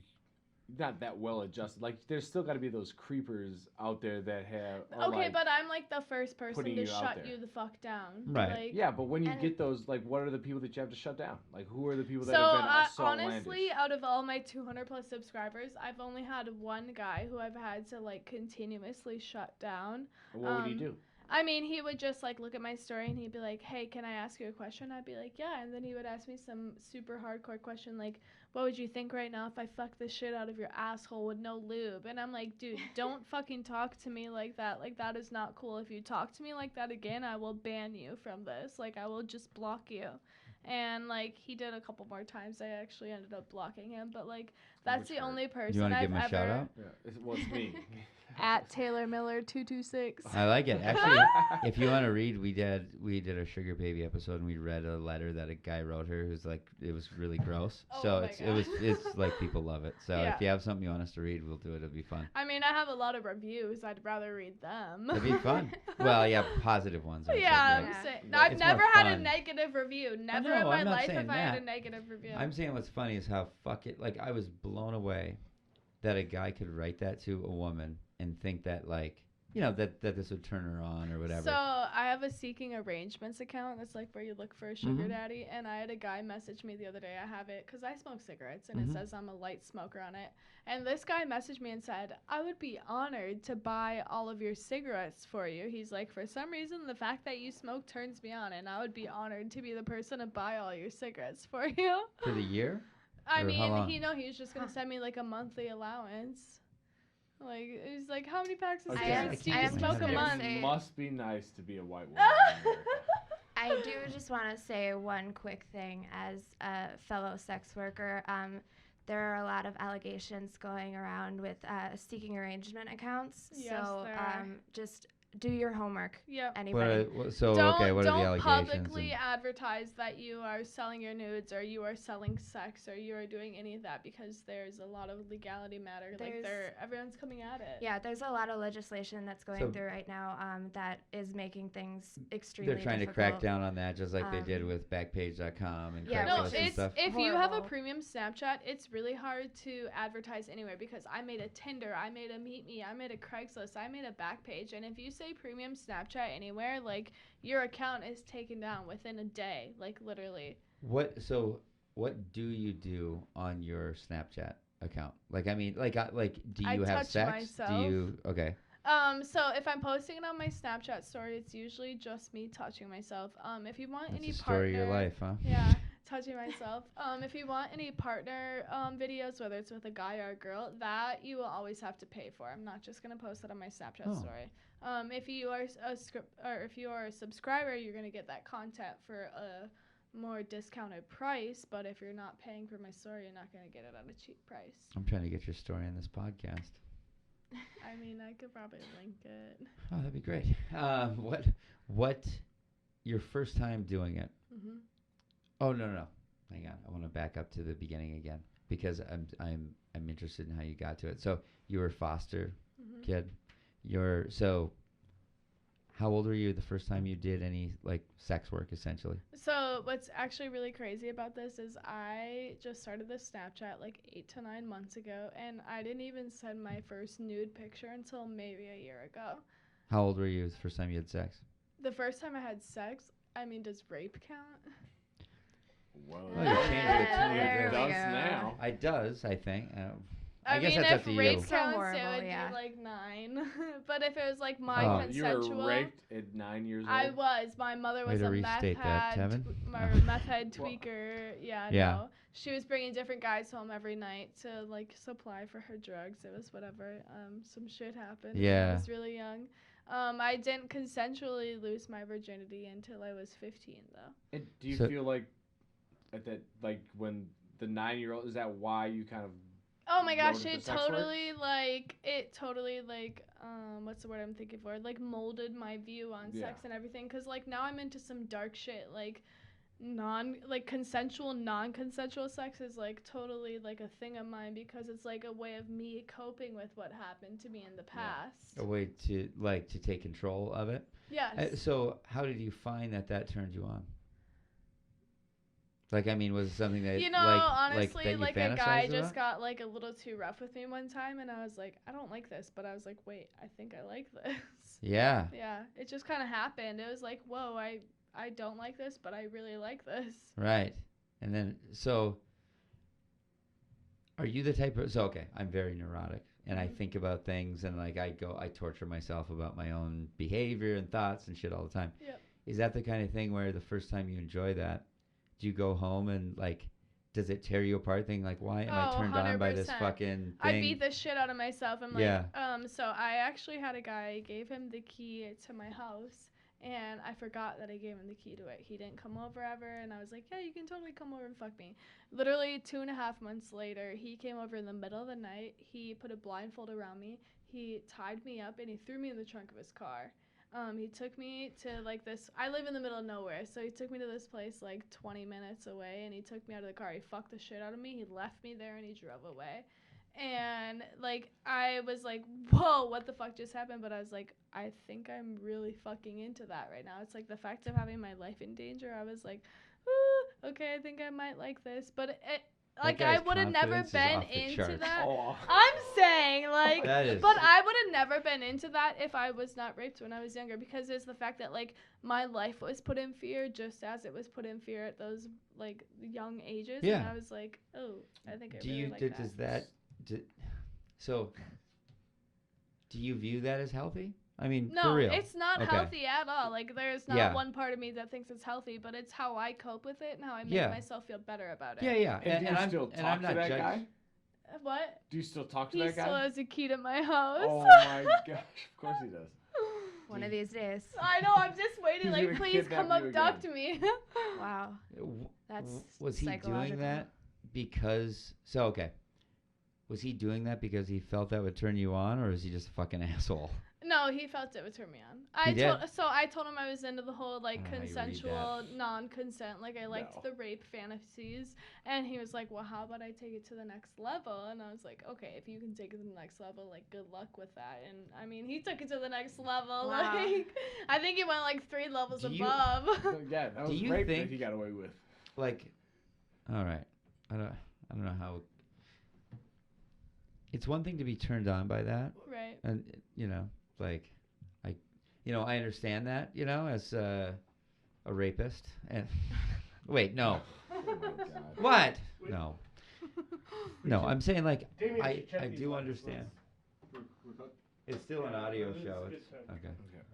not that well adjusted. Like, there's still got to be those creepers out there that have. Okay, but I'm like the first person to you shut you the fuck down. Right. Like, yeah, but when you get those, like, what are the people that you have to shut down? Like, who are the people that so, have been so honestly, out of all my 200 plus subscribers, I've only had one guy who I've had to like continuously shut down. What would he do? I mean, he would just like look at my story and he'd be like, "Hey, can I ask you a question?" I'd be like, "Yeah," and then he would ask me some super hardcore question like, "What would you think right now if I fucked the shit out of your asshole with no lube?" And I'm like, "Dude, don't fucking talk to me like that. Like, that is not cool. If you talk to me like that again, I will ban you from this. Like, I will just block you." And like he did a couple more times. I actually ended up blocking him, but like that's the only person You want to I've give him a ever. shout out? Yeah, it's me. At Taylor Miller 226. I like it. Actually, if you want to read, we did a Sugar Baby episode, and we read a letter that a guy wrote her who's like, it was really gross. Oh So my it's like people love it. So Yeah. if you have something you want us to read, we'll do it. It'll be fun. I mean, I have a lot of reviews. I'd rather read them. It'll be fun. Well, yeah, positive ones. I Yeah, said, I'm Yeah. saying. Well, I've it's never more had a fun. negative review. Never know, in my I'm not life saying have I had that. a negative review. I'm saying what's funny is how like I was blown away that a guy could write that to a woman and think that like, that this would turn her on or whatever. So I have a seeking arrangements account. That's like where you look for a sugar Mhm. daddy. And I had a guy message me the other day. I have it because I smoke cigarettes and Mhm. it says I'm a light smoker on it. And this guy messaged me and said, "I would be honored to buy all of your cigarettes for you." He's like, "For some reason, the fact that you smoke turns me on, and I would be honored to be the person to buy all your cigarettes for you." For the year? I Or how long? mean, he was just gonna send me like a monthly allowance. Like, he's like, "How many packs of Okay, cigarettes do I you am smoke just a gonna month?" say- It must be nice to be a white woman. in America. I do just want to say one quick thing as a fellow sex worker. There are a lot of allegations going around with seeking arrangement accounts. Yes, so there are. just do your homework, Yep. anybody. What are the Don't allegations? publicly and- advertise that you are selling your nudes or you are selling sex or you are doing any of that because there's a lot of legality matter. Everyone's coming at it. Yeah, there's a lot of legislation that's going So- through right now that is making things extremely They're trying difficult. to crack down on that, just like they did Um, with Backpage.com and yeah, No, Craigslist and it's stuff. if you have a Horrible. premium Snapchat, it's really hard to advertise anywhere because I made a Tinder, I made a Meet Me, I made a Craigslist, I made a Backpage, and if you say premium Snapchat anywhere, like your account is taken down within a day, like literally. What do you do on your Snapchat account? Like, I mean, like do I you have touch sex? myself. Do you? Okay. So if I'm posting it on my Snapchat story, it's usually just me touching myself. If you want That's any the partner, story of your life, huh? yeah, touching myself. If you want any partner videos, whether it's with a guy or a girl, that you will always have to pay for. I'm not just gonna post it on my Snapchat Oh. story. If you are if you are a subscriber, you're gonna get that content for a more discounted price. But if you're not paying for my story, you're not gonna get it at a cheap price. I'm trying to get your story on this podcast. I mean, I could probably link it. Oh, that'd be great. What your first time doing it? hmm Oh no. Hang on. I want to back up to the beginning again because I'm interested in how you got to it. So you were a foster hmm kid. how old were you the first time you did any like sex work, essentially? So what's actually really crazy about this is I just started this Snapchat like 8 to 9 months ago, and I didn't even send my first nude picture until maybe a year ago. How old were you the first time you had sex? The first time I had sex, I mean, does rape count? Well, Oh, you changed it to there it we does go. now. It does, I think. I guess mean, that's up if to rape you. So counts, it horrible, would yeah. be like 9. But if it was like my Oh. You consensual, were raped at 9 years old. I was. My mother Way was to a meth restate that, head, Tevin. or Oh. meth head tweaker. Yeah, Yeah. no. She was bringing different guys home every night to like supply for her drugs. It was whatever. Some shit happened. when Yeah. I was really young. I didn't consensually lose my virginity until I was 15, though. And do you So- feel like at that, like when the 9-year-old, is that why you kind of? Oh my gosh, Loaded it the sex work? totally what's the word I'm thinking for? Like molded my view on Yeah. sex and everything. Cause like now I'm into some dark shit. Like consensual, non-consensual sex is like totally like a thing of mine because it's like a way of me coping with what happened to me in the past. A way to take control of it. Yes. So how did you find that turned you on? Like, I mean, was it something that You know, honestly, that you like a guy fantasized just about? got like a little too rough with me one time, and I was like, I don't like this, but I was like, wait, I think I like this. Yeah. Yeah, it just kind of happened. It was like, whoa, I don't like this, but I really like this. Right. And then so are you the type of okay, I'm very neurotic and I Mhm. think about things and like I torture myself about my own behavior and thoughts and shit all the time. Yep. Is that the kind of thing where the first time you enjoy that, do you go home and like does it tear you apart thinking like why am I Oh, turned on by this 100%. fucking thing? I beat the shit out of myself. I'm like, Yeah. So I actually had a guy, gave him the key to my house, and I forgot that I gave him the key to it. He didn't come over ever, and I was like, yeah, you can totally come over and fuck me. Literally 2.5 months later, he came over in the middle of the night. He put a blindfold around me. He tied me up, and he threw me in the trunk of his car. He took me to like this. I live in the middle of nowhere, so he took me to this place like 20 minutes away, and he took me out of the car. He fucked the shit out of me. He left me there, and he drove away. And like I was like, whoa, what the fuck just happened? But I was like, I think I'm really fucking into that right now. It's like the fact of having my life in danger. I was like, ooh, okay, I think I might like this. But it like I guy's would have never confidence is been off the into charts. that. Oh. I'm saying like That is but I would have never been into that if I was not raped when I was younger, because it's the fact that like my life was put in fear just as it was put in fear at those like young ages. And Yeah. I was like, oh, I think I do really you like do, that. does that so do you view that as healthy? I mean, No, for real. it's not Okay. healthy at all. Like there's not Yeah. one part of me that thinks it's healthy, but it's how I cope with it and how I make Yeah. myself feel better about it. Yeah. And do you I'm still and I'm talk not to that judging. guy? What? Do you still talk to He that still guy? has a key to my house. Oh my gosh! Of course he does. One of these days. I know, I'm just waiting, He's like, gonna please kidnap come you abduct me. Wow. That's Was he doing psychological. that because was he doing that because he felt that would turn you on, or is he just a fucking asshole? No, he felt it would turn me on. He did? I told him I was into the whole like I don't know how you read consensual non-consent, like I liked No. the rape fantasies, and he was like, well, how about I take it to the next level? And I was like, okay, if you can take it to the next level, like good luck with that. And I mean, he took it to the next level. Wow. Like I think he went like 3 levels Do you- above. Yeah, that Do was you rape think- that he got away with. Like, all right, I don't know how. It's one thing to be turned on by that, Right. and like, I understand that, as a rapist. And wait, no, Oh my god. what? No, no. I'm saying like Damien, I should check these do ones. understand. We're good. It's still an audio This is show. good It's, stuff. okay.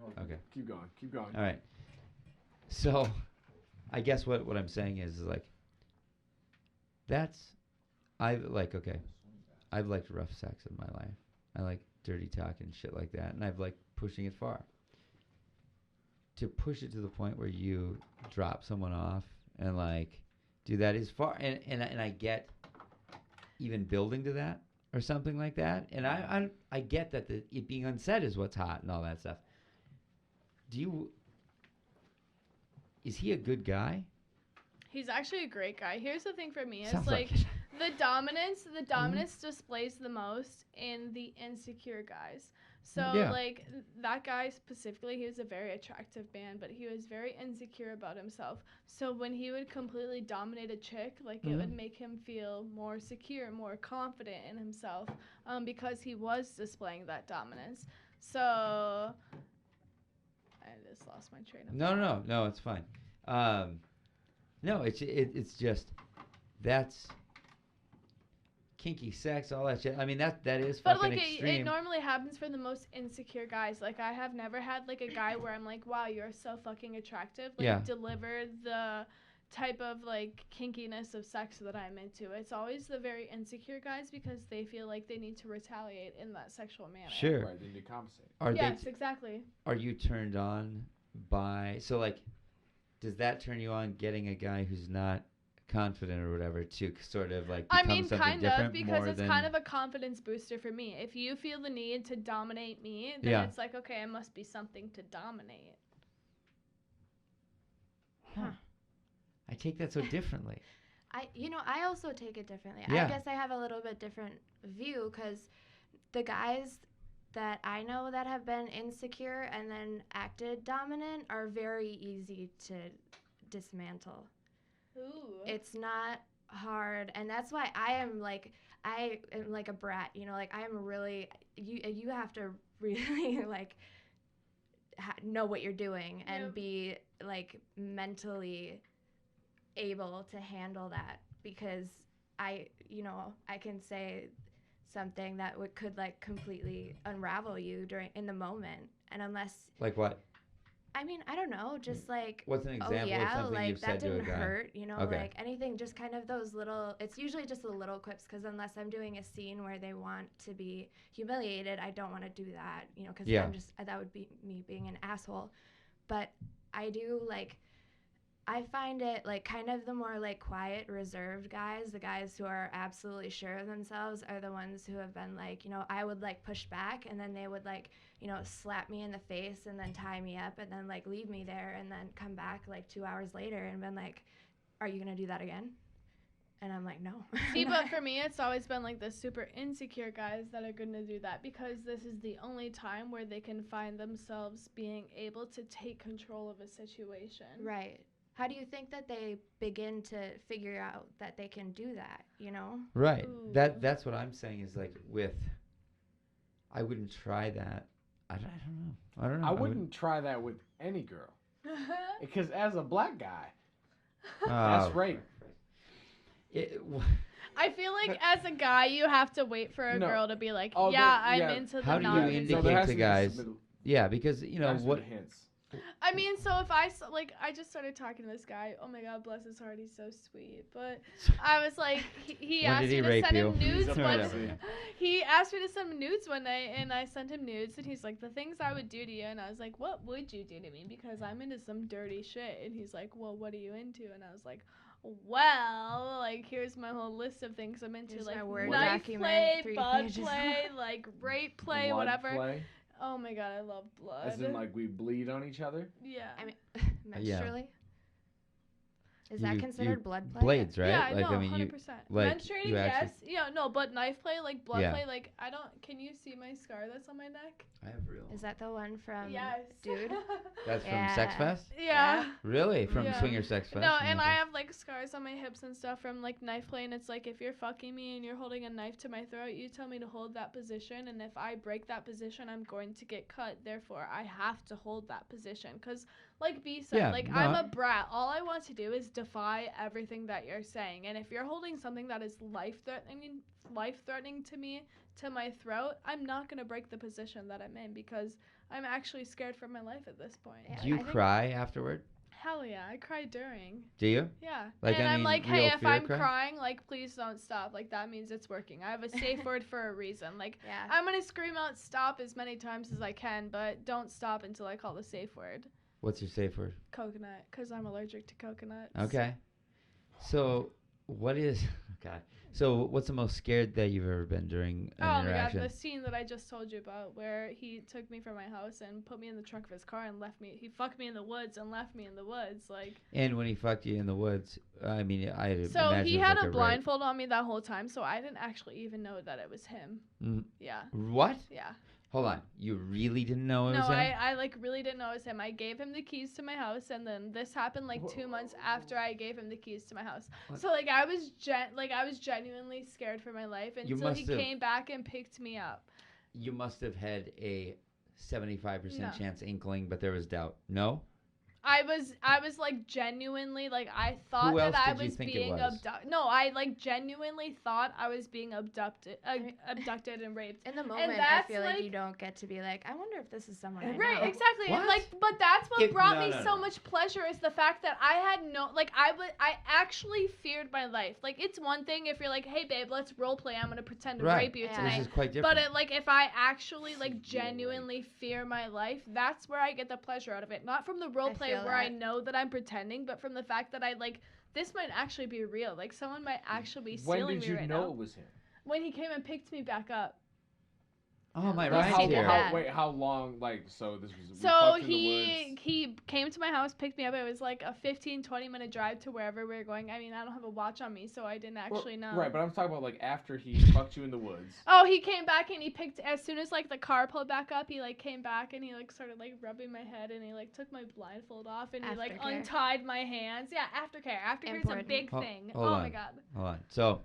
Okay. Okay. Keep going. Keep going. All right. So, I guess what I'm saying is like I've liked rough sex in my life. I like dirty talk and shit like that, and I've liked pushing it far. To push it to the point where you drop someone off and like do that is far, and I get even building to that or something like that, and I get that it being unsaid is what's hot and all that stuff. Is he a good guy? He's actually a great guy. Here's the thing for me. It's Sounds like it. the dominance displays the most in the insecure guys. So, Yeah. like, that guy specifically, he was a very attractive man, but he was very insecure about himself. So when he would completely dominate a chick, like, it would make him feel more secure, more confident in himself, because he was displaying that dominance. So I just lost my train of thought. No, it's fine. No, it's just that's kinky sex, all that shit. I mean, that is But fucking like it extreme. normally happens for the most insecure guys. Like I have never had like a guy where I'm like, wow, you're so fucking attractive. Like Yeah. deliver the type of like kinkiness of sex that I'm into. It's always the very insecure guys because they feel like they need to retaliate in that sexual manner. Sure. Right, they need to compensate. Yes, exactly. Are you turned on by does that turn you on getting a guy who's not confident or whatever to sort of like become something kind different of, because more it's than kind of a confidence booster for me. If you feel the need to dominate me, then it's like, okay, I must be something to dominate. Huh. I take that so differently. I also take it differently. Yeah. I guess I have a little bit different view because the guys that I know that have been insecure and then acted dominant are very easy to dismantle. Ooh. It's not hard, and that's why I am like a brat, like I am really you have to really like know what you're doing and be like mentally able to handle that, because I can say something that could like completely unravel you in the moment, and unless like what? I mean, I don't know, just like, what's an example oh yeah, of something like you've that said to a didn't guy? hurt, Okay. like anything, just kind of those little, it's usually just the little quips, because unless I'm doing a scene where they want to be humiliated, I don't want to do that, because that would be me being an asshole. But I do like, I find it like kind of the more like quiet, reserved guys, the guys who are absolutely sure of themselves are the ones who have been like, I would like push back and then they would like, slap me in the face and then tie me up and then like leave me there and then come back like 2 hours later and been like, are you going to do that again? And I'm like, no. See, but for me, it's always been like the super insecure guys that are going to do that, because this is the only time where they can find themselves being able to take control of a situation. Right. How do you think that they begin to figure out that they can do that, Right. Ooh. That's what I'm saying is like I wouldn't try that. I don't know. I wouldn't try that with any girl. Because as a black guy, that's rape. I feel like as a guy, you have to wait for a girl to be like, I'm into the How do you non. indicate to guys? Yeah, because what hints. I mean, so if I just started talking to this guy. Oh my God, bless his heart, he's so sweet. But I was like, he When asked did me he to rape send you? him nudes He's a one. pussy. He asked me to send him nudes one night, and I sent him nudes, and he's like, the things I would do to you, and I was like, what would you do to me? Because I'm into some dirty shit. And he's like, well, what are you into? And I was like, well, like, here's my whole list of things I'm into, Here's like my Word knife document, play, 3 bud pages. play, like rape play, Blood whatever. Play, Oh my God, I love blood. as in like we bleed on each other. Yeah. I mean, Yeah. menstrually? Is that You- considered you- blood play? blades, right? Yeah, like no, I mean, 100%. like, Menstruating, you actually- yes. Yeah, no, but knife play, like blood Yeah. play, like I don't. Can you see my scar that's on my neck? I have real. Is that the one from Yes. Dude? That's from Yeah. Sex Fest. Yeah. Really? From Yeah. Swinger Sex Fest? No, and I Okay. have like scars on my hips and stuff from like knife play, and it's like if you're fucking me and you're holding a knife to my throat, you tell me to hold that position, and if I break that position, I'm going to get cut. Therefore, I have to hold that position. Cause like B said, Yeah, like no, I'm a brat. All I want to do is defy everything that you're saying, and if you're holding something that is life threatening to me to my throat, I'm not gonna break the position that I'm in because I'm actually scared for my life at this point. Yeah. Do you I think- cry afterward? Hell yeah, I cried during. Do you? Yeah. Like, and I I'm mean, like, real hey, if fear I'm cry? crying, like, please don't stop. Like, that means it's working. I have a safe word for a reason. Like, Yeah. I'm going to scream out stop as many times as I can, but don't stop until I call the safe word. What's your safe word? Coconut, because I'm allergic to coconuts. Okay. So, what is... God. So, what's the most scared that you've ever been during an Oh my interaction? God, the scene that I just told you about where he took me from my house and put me in the trunk of his car and left me. He fucked me in the woods and left me in the woods. Like, And when he fucked you in the woods, I mean, I so imagine he it was had like a rape. blindfold on me that whole time, so I didn't actually even know that it was him. Mm. Yeah. What? Yeah. Hold on. You really didn't know it No, was him? I like really didn't know it was him. I gave him the keys to my house, and then this happened like 2 months after I gave him the keys to my house. What? So like I was genuinely scared for my life You until he must have- came back and picked me up. You must have had a 75% No. chance inkling, but there was doubt. No? I was like genuinely like I thought Who else that I did you was think it being was? abducted. No, I like genuinely thought I was being abducted and raped. In the moment, I that's, feel like like- you don't get to be like, I wonder if this is someone I Right, know. exactly. What? And like, but that's what If- brought no, me no, so no. much pleasure is the fact that I had no, like, I actually feared my life. Like, it's one thing if you're like, hey babe, let's role play. I'm gonna pretend to Right. rape you Yeah. tonight. This is quite different. But like, if I actually like genuinely fear my life, that's where I get the pleasure out of it. Not from the role I play feel where I that. know that I'm pretending, but from the fact that I like this might actually be real. Like, someone might actually be When stealing did me you right know now. it was him? When he came and picked me back up. Oh, my Well, ride's how- here. how- Wait, how long? Like, so this was. we So fucked in the woods. he came to my house, picked me up. It was like a 15-20 minute drive to wherever we were going. I mean, I don't have a watch on me, so I didn't actually know. Right, but I'm talking about like after he fucked you in the woods. Oh, he came back and he picked, as soon as like the car pulled back up, he like came back and he like started like rubbing my head and he like took my blindfold off and he like Aftercare. untied my hands. Yeah, aftercare. Aftercare is a Important. big Ho- thing. hold Oh on. my god. Hold on. So,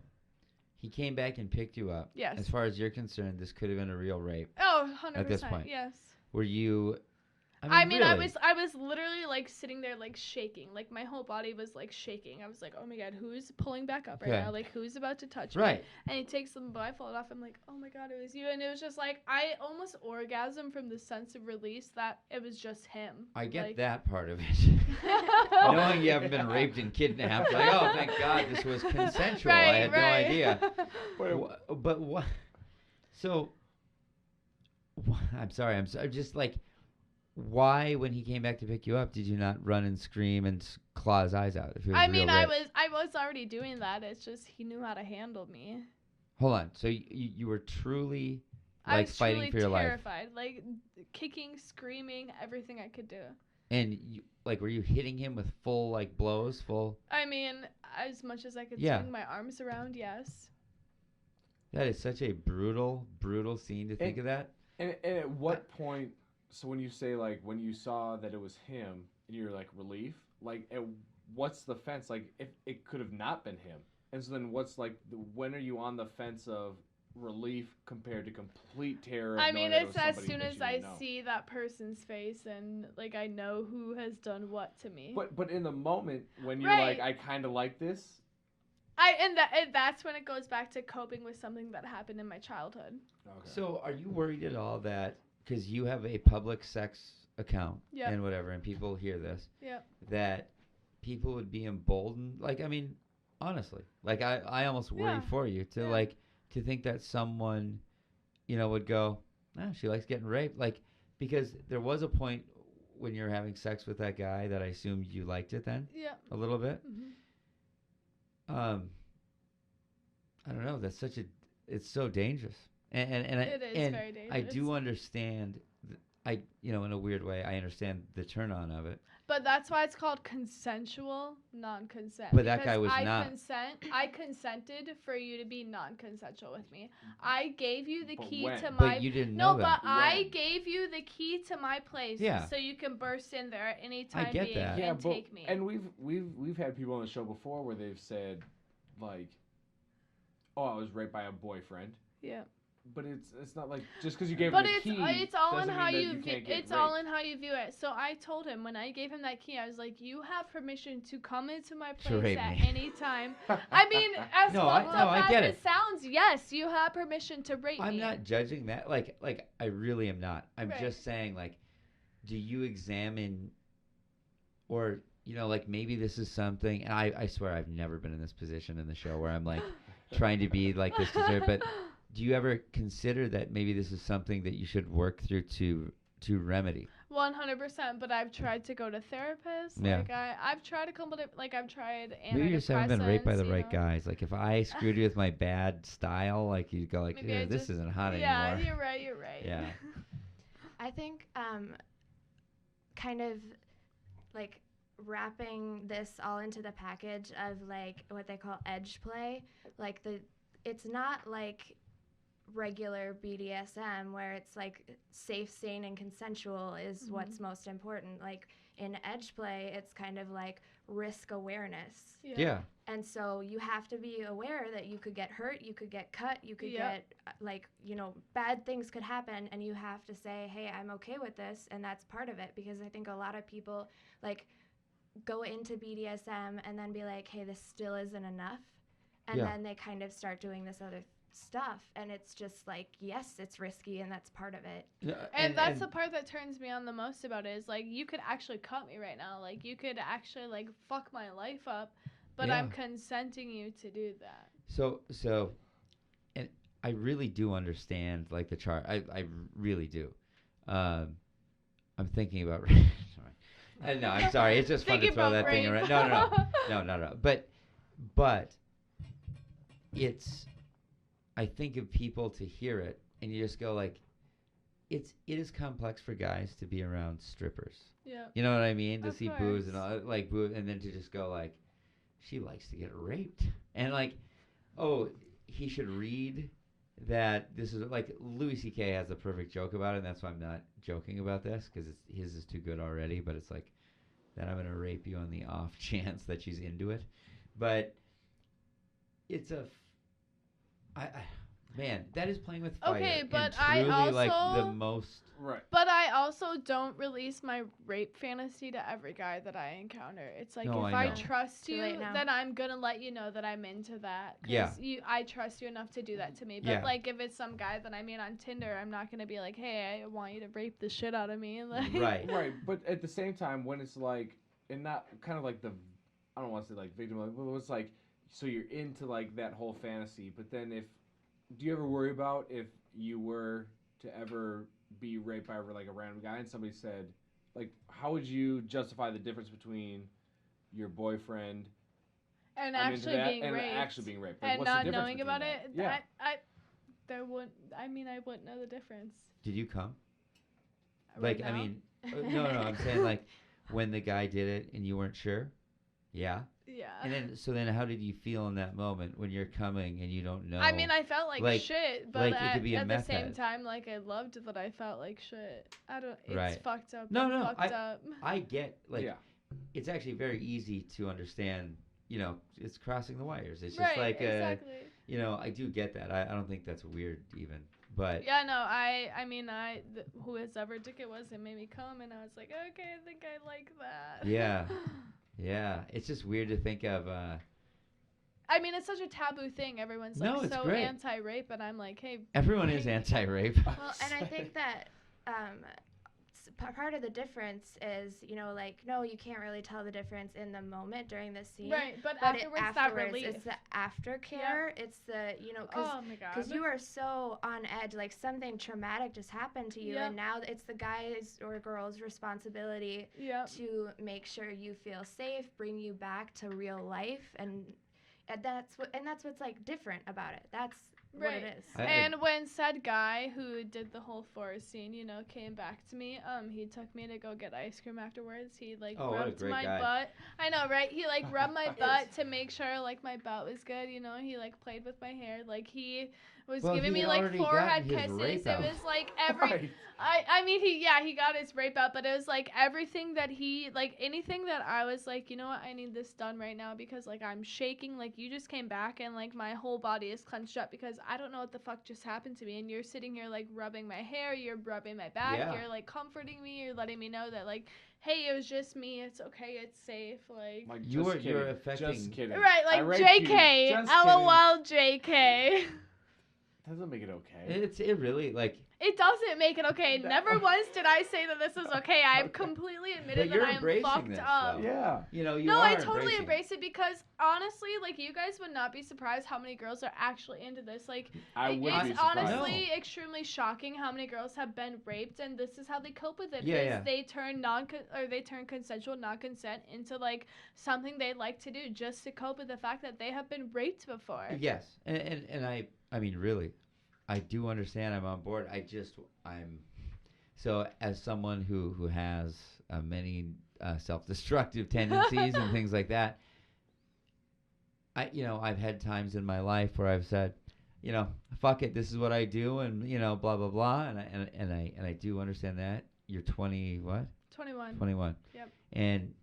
he came back and picked you up. Yes. As far as you're concerned, this could have been a real rape. Oh, 100%. At this point. Yes. Were you... I mean, I really? was literally like sitting there like shaking, like my whole body was like shaking. I was like, oh my god, who's pulling back up right Okay. now? Like, who's about to touch Right. me? And he takes the blindfold off. I'm like, oh my god, it was you. And it was just like I almost orgasmed from the sense of release that it was just him. I get like, that part of it. Knowing you haven't been raped and kidnapped, like, oh, thank God this was consensual. I had no idea. But what? So, I'm sorry. I'm just like, why, when he came back to pick you up, did you not run and scream and claw his eyes out? If it was I real mean, rape? I was already doing that. It's just he knew how to handle me. Hold on. So you were truly I like was fighting truly for your life, terrified, like kicking, screaming, everything I could do. and like, were you hitting him with full like blows, full? I mean, as much as I could Yeah. swing my arms around, yes. That is such a brutal, brutal scene to think of that. And at what point? So when you say like when you saw that it was him, and you're like relief, like what's the fence? Like if it could have not been him, and so then what's like when are you on the fence of relief compared to complete terror? Of I knowing mean, that it it's was as somebody soon that as you I didn't know? see that person's face and like I know who has done what to me. But in the moment when you're Right. like I kind of like this. And that's when it goes back to coping with something that happened in my childhood. Okay. So, are you worried at all that because you have a public sex account Yep. and whatever, and people hear this, Yep. that people would be emboldened? Like, I mean, honestly, like I almost worry Yeah. for you to Yeah. like to think that someone, would go, she likes getting raped, like because there was a point when you're having sex with that guy that I assumed you liked it then Yep. a little bit. Hmm. I don't know. That's it's so dangerous, and It is and very dangerous. I do understand. In a weird way, I understand the turn on of it. But that's why it's called consensual non-consent. But that because guy was not. I consented for you to be non-consensual with me. I gave you the But key when? to my. But you didn't No, know but that. I When? gave you the key to my place, Yeah. so you can burst in there at any time get being that. Yeah, and but take me. and we've had people on the show before where they've said like, "Oh, I was raped by a boyfriend," yeah. but it's not like just because you gave But him the it's key. it's all in doesn't how mean that you can't get it's all raped. in how you view it. So I told him when I gave him that key, I was like, "You have permission to come into my To place rape at me. any time." I mean, as No, fucked up I as get it it. sounds, yes, you have permission to rape I'm me. not judging that. Like I really am not. I'm Right. just saying, like, do you examine, or like maybe this is something. And I swear I've never been in this position in the show where I'm like trying to be like this dessert, but. Do you ever consider that maybe this is something that you should work through to remedy? 100%, but I've tried to go to therapists. Yeah. Like I've tried a couple of I've tried antidepressants. Maybe you just haven't been raped by the you right know. guys. Like if I screwed you with my bad style, like you'd go like, Maybe I this just- isn't hot Yeah, anymore. you're right. Yeah. I think kind of like wrapping this all into the package of like what they call edge play, like it's not like regular BDSM where it's like safe, sane, and consensual is what's most important. Like in edge play, it's kind of like risk awareness. Yeah. And so you have to be aware that you could get hurt, you could get cut, you could get, like, you know, bad things could happen. And you have to say, hey, I'm okay with this. And that's part of it. Because I think a lot of people, like, go into BDSM and then be like, hey, this still isn't enough. And then they kind of start doing this other stuff. And it's just like, yes, it's risky. And that's part of it. And that's the part that turns me on the most about it is, like, you could actually cut me right now. Like, you could actually, like, fuck my life up. But I'm consenting you to do that. So, and I really do understand, like, the chart. I really do. I'm thinking about. Sorry. No, I'm sorry. It's just fun to throw that thing around. No. But it's. I think of people to hear it, and you just go like, it is complex for guys to be around strippers. Yeah. You know what I mean? To Of see course. booze and all, like booze, and then to just go like. She likes to get raped. And like, oh, he should read that this is like Louis C.K. has a perfect joke about it, and that's why I'm not joking about this because his is too good already. But it's like that I'm gonna rape you on the off chance that she's into it. But it's man, that is playing with fire. Okay, but and truly, I like the also- most. Right. But I also don't release my rape fantasy to every guy that I encounter. It's like, No, if I I know. trust Too you, late now. then I'm going to let you know that I'm into that. 'Cause Yeah. I trust you enough to do that to me. But, Yeah. like, if it's some guy that I meet on Tinder, I'm not going to be like, hey, I want you to rape the shit out of me. Like, Right. Right, but at the same time, when it's like, and not kind of like I don't want to say like victim, but it's like, so you're into like that whole fantasy, but then do you ever worry about if you were to ever be raped by like a random guy and somebody said, like, how would you justify the difference between your boyfriend and I'm into actually that, being and raped. actually being raped? Like, And what's the not difference knowing between about that? it. Yeah. I wouldn't know the difference. Did you come? Right Like, I now? mean, no, I'm saying like when the guy did it and you weren't sure. Yeah. Yeah. And then how did you feel in that moment when you're coming and you don't know? I mean, I felt like shit, but like it could be a at the meth same head. time, like, I loved that I felt like shit. It's Right. fucked up. No, and no, fucked up. I get like Yeah. it's actually very easy to understand. You know, it's crossing the wires. It's just Right, like exactly. you know, I do get that. I don't think that's weird even, but Yeah, no, I mean, whoever dick it was, it made me come, and I was like, okay, I think I like that. Yeah. Yeah, it's just weird to think of. I mean, it's such a taboo thing. Everyone's like No, it's so great. anti-rape, but I'm like, hey. Everyone is anti-rape. Well, and I think that part of the difference is, you know, like, no, you can't really tell the difference in the moment during the scene. Right, but But afterwards, that relief. it's the aftercare. It's the, you know, Oh my god. because you are so on edge, like something traumatic just happened to you, Yep. and now it's the guy's or girl's responsibility Yep. to make sure you feel safe, bring you back to real life, and that's what's like different about it. That's what Right. it is. And when said guy who did the whole forest scene, you know, came back to me, he took me to go get ice cream afterwards. He like Oh, what a rubbed great my guy. butt. I know, right? He like rubbed my butt to make sure like my butt was good, you know. He like played with my hair. Like he was Well, giving he me had like already forehead gotten his rape kisses. It out. was like every Right. I mean he got his rape out, but it was like everything that he like anything that I was like, you know what, I need this done right now because like I'm shaking, like you just came back and like my whole body is clenched up because I don't know what the fuck just happened to me, and you're sitting here like rubbing my hair, you're rubbing my back, Yeah. you're like comforting me, you're letting me know that like, hey, it was just me, it's okay, it's safe, like Like, You're just kidding. affecting- Just kidding. right, I like raped you. JK, Just kidding. LOL JK. Doesn't make it okay. It really like. It doesn't make it okay. No. Never once did I say that this is okay. I've completely admitted But you're that I am embracing fucked this, up. though. Yeah. You know, you No, are I totally embracing it. embrace it because honestly, like you guys would not be surprised how many girls are actually into this. Like I would be it's surprised. honestly extremely shocking how many girls have been raped, and this is how they cope with it. Yeah, is yeah. they turn consensual non-consent into like something they like to do just to cope with the fact that they have been raped before. Yes, and I mean really, I do understand. I'm on board. I'm so as someone who has many self-destructive tendencies and things like that. I've had times in my life where I've said, you know, fuck it, this is what I do, and you know, blah blah blah, and I do understand that. You're 20, what? 21. 21. Yep. And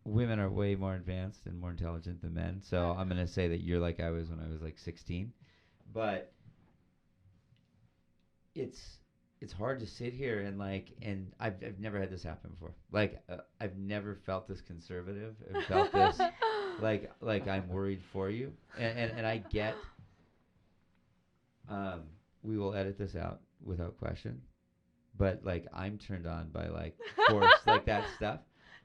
women are way more advanced and more intelligent than men. So I'm gonna say that you're like I was when I was like 16, but it's hard to sit here and like, and I've never had this happen before. Like I've never felt this conservative and felt this like I'm worried for you, and I get. We will edit this out without question, but like I'm turned on by like force, like that stuff.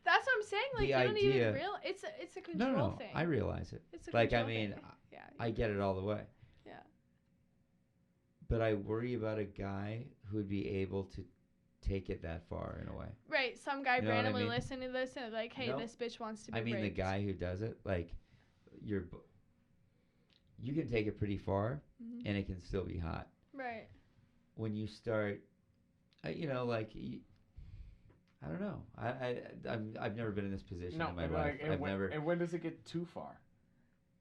That's what I'm saying. Like The you don't idea- even real. It's a control No, thing. I realize it. It's a Like I control mean, thing. Yeah. I get it all the way. Yeah. But I worry about a guy who would be able to take it that far in a way. Right. Some guy You know what I randomly mean? listening to this and like, hey, No. this bitch wants to be I mean, the raped. guy who does it, like, you can take it pretty far, Mhm. and it can still be hot. Right. When you start, you know, like, I don't know. I've never been in this position in my life. I've never. And when does it get too far?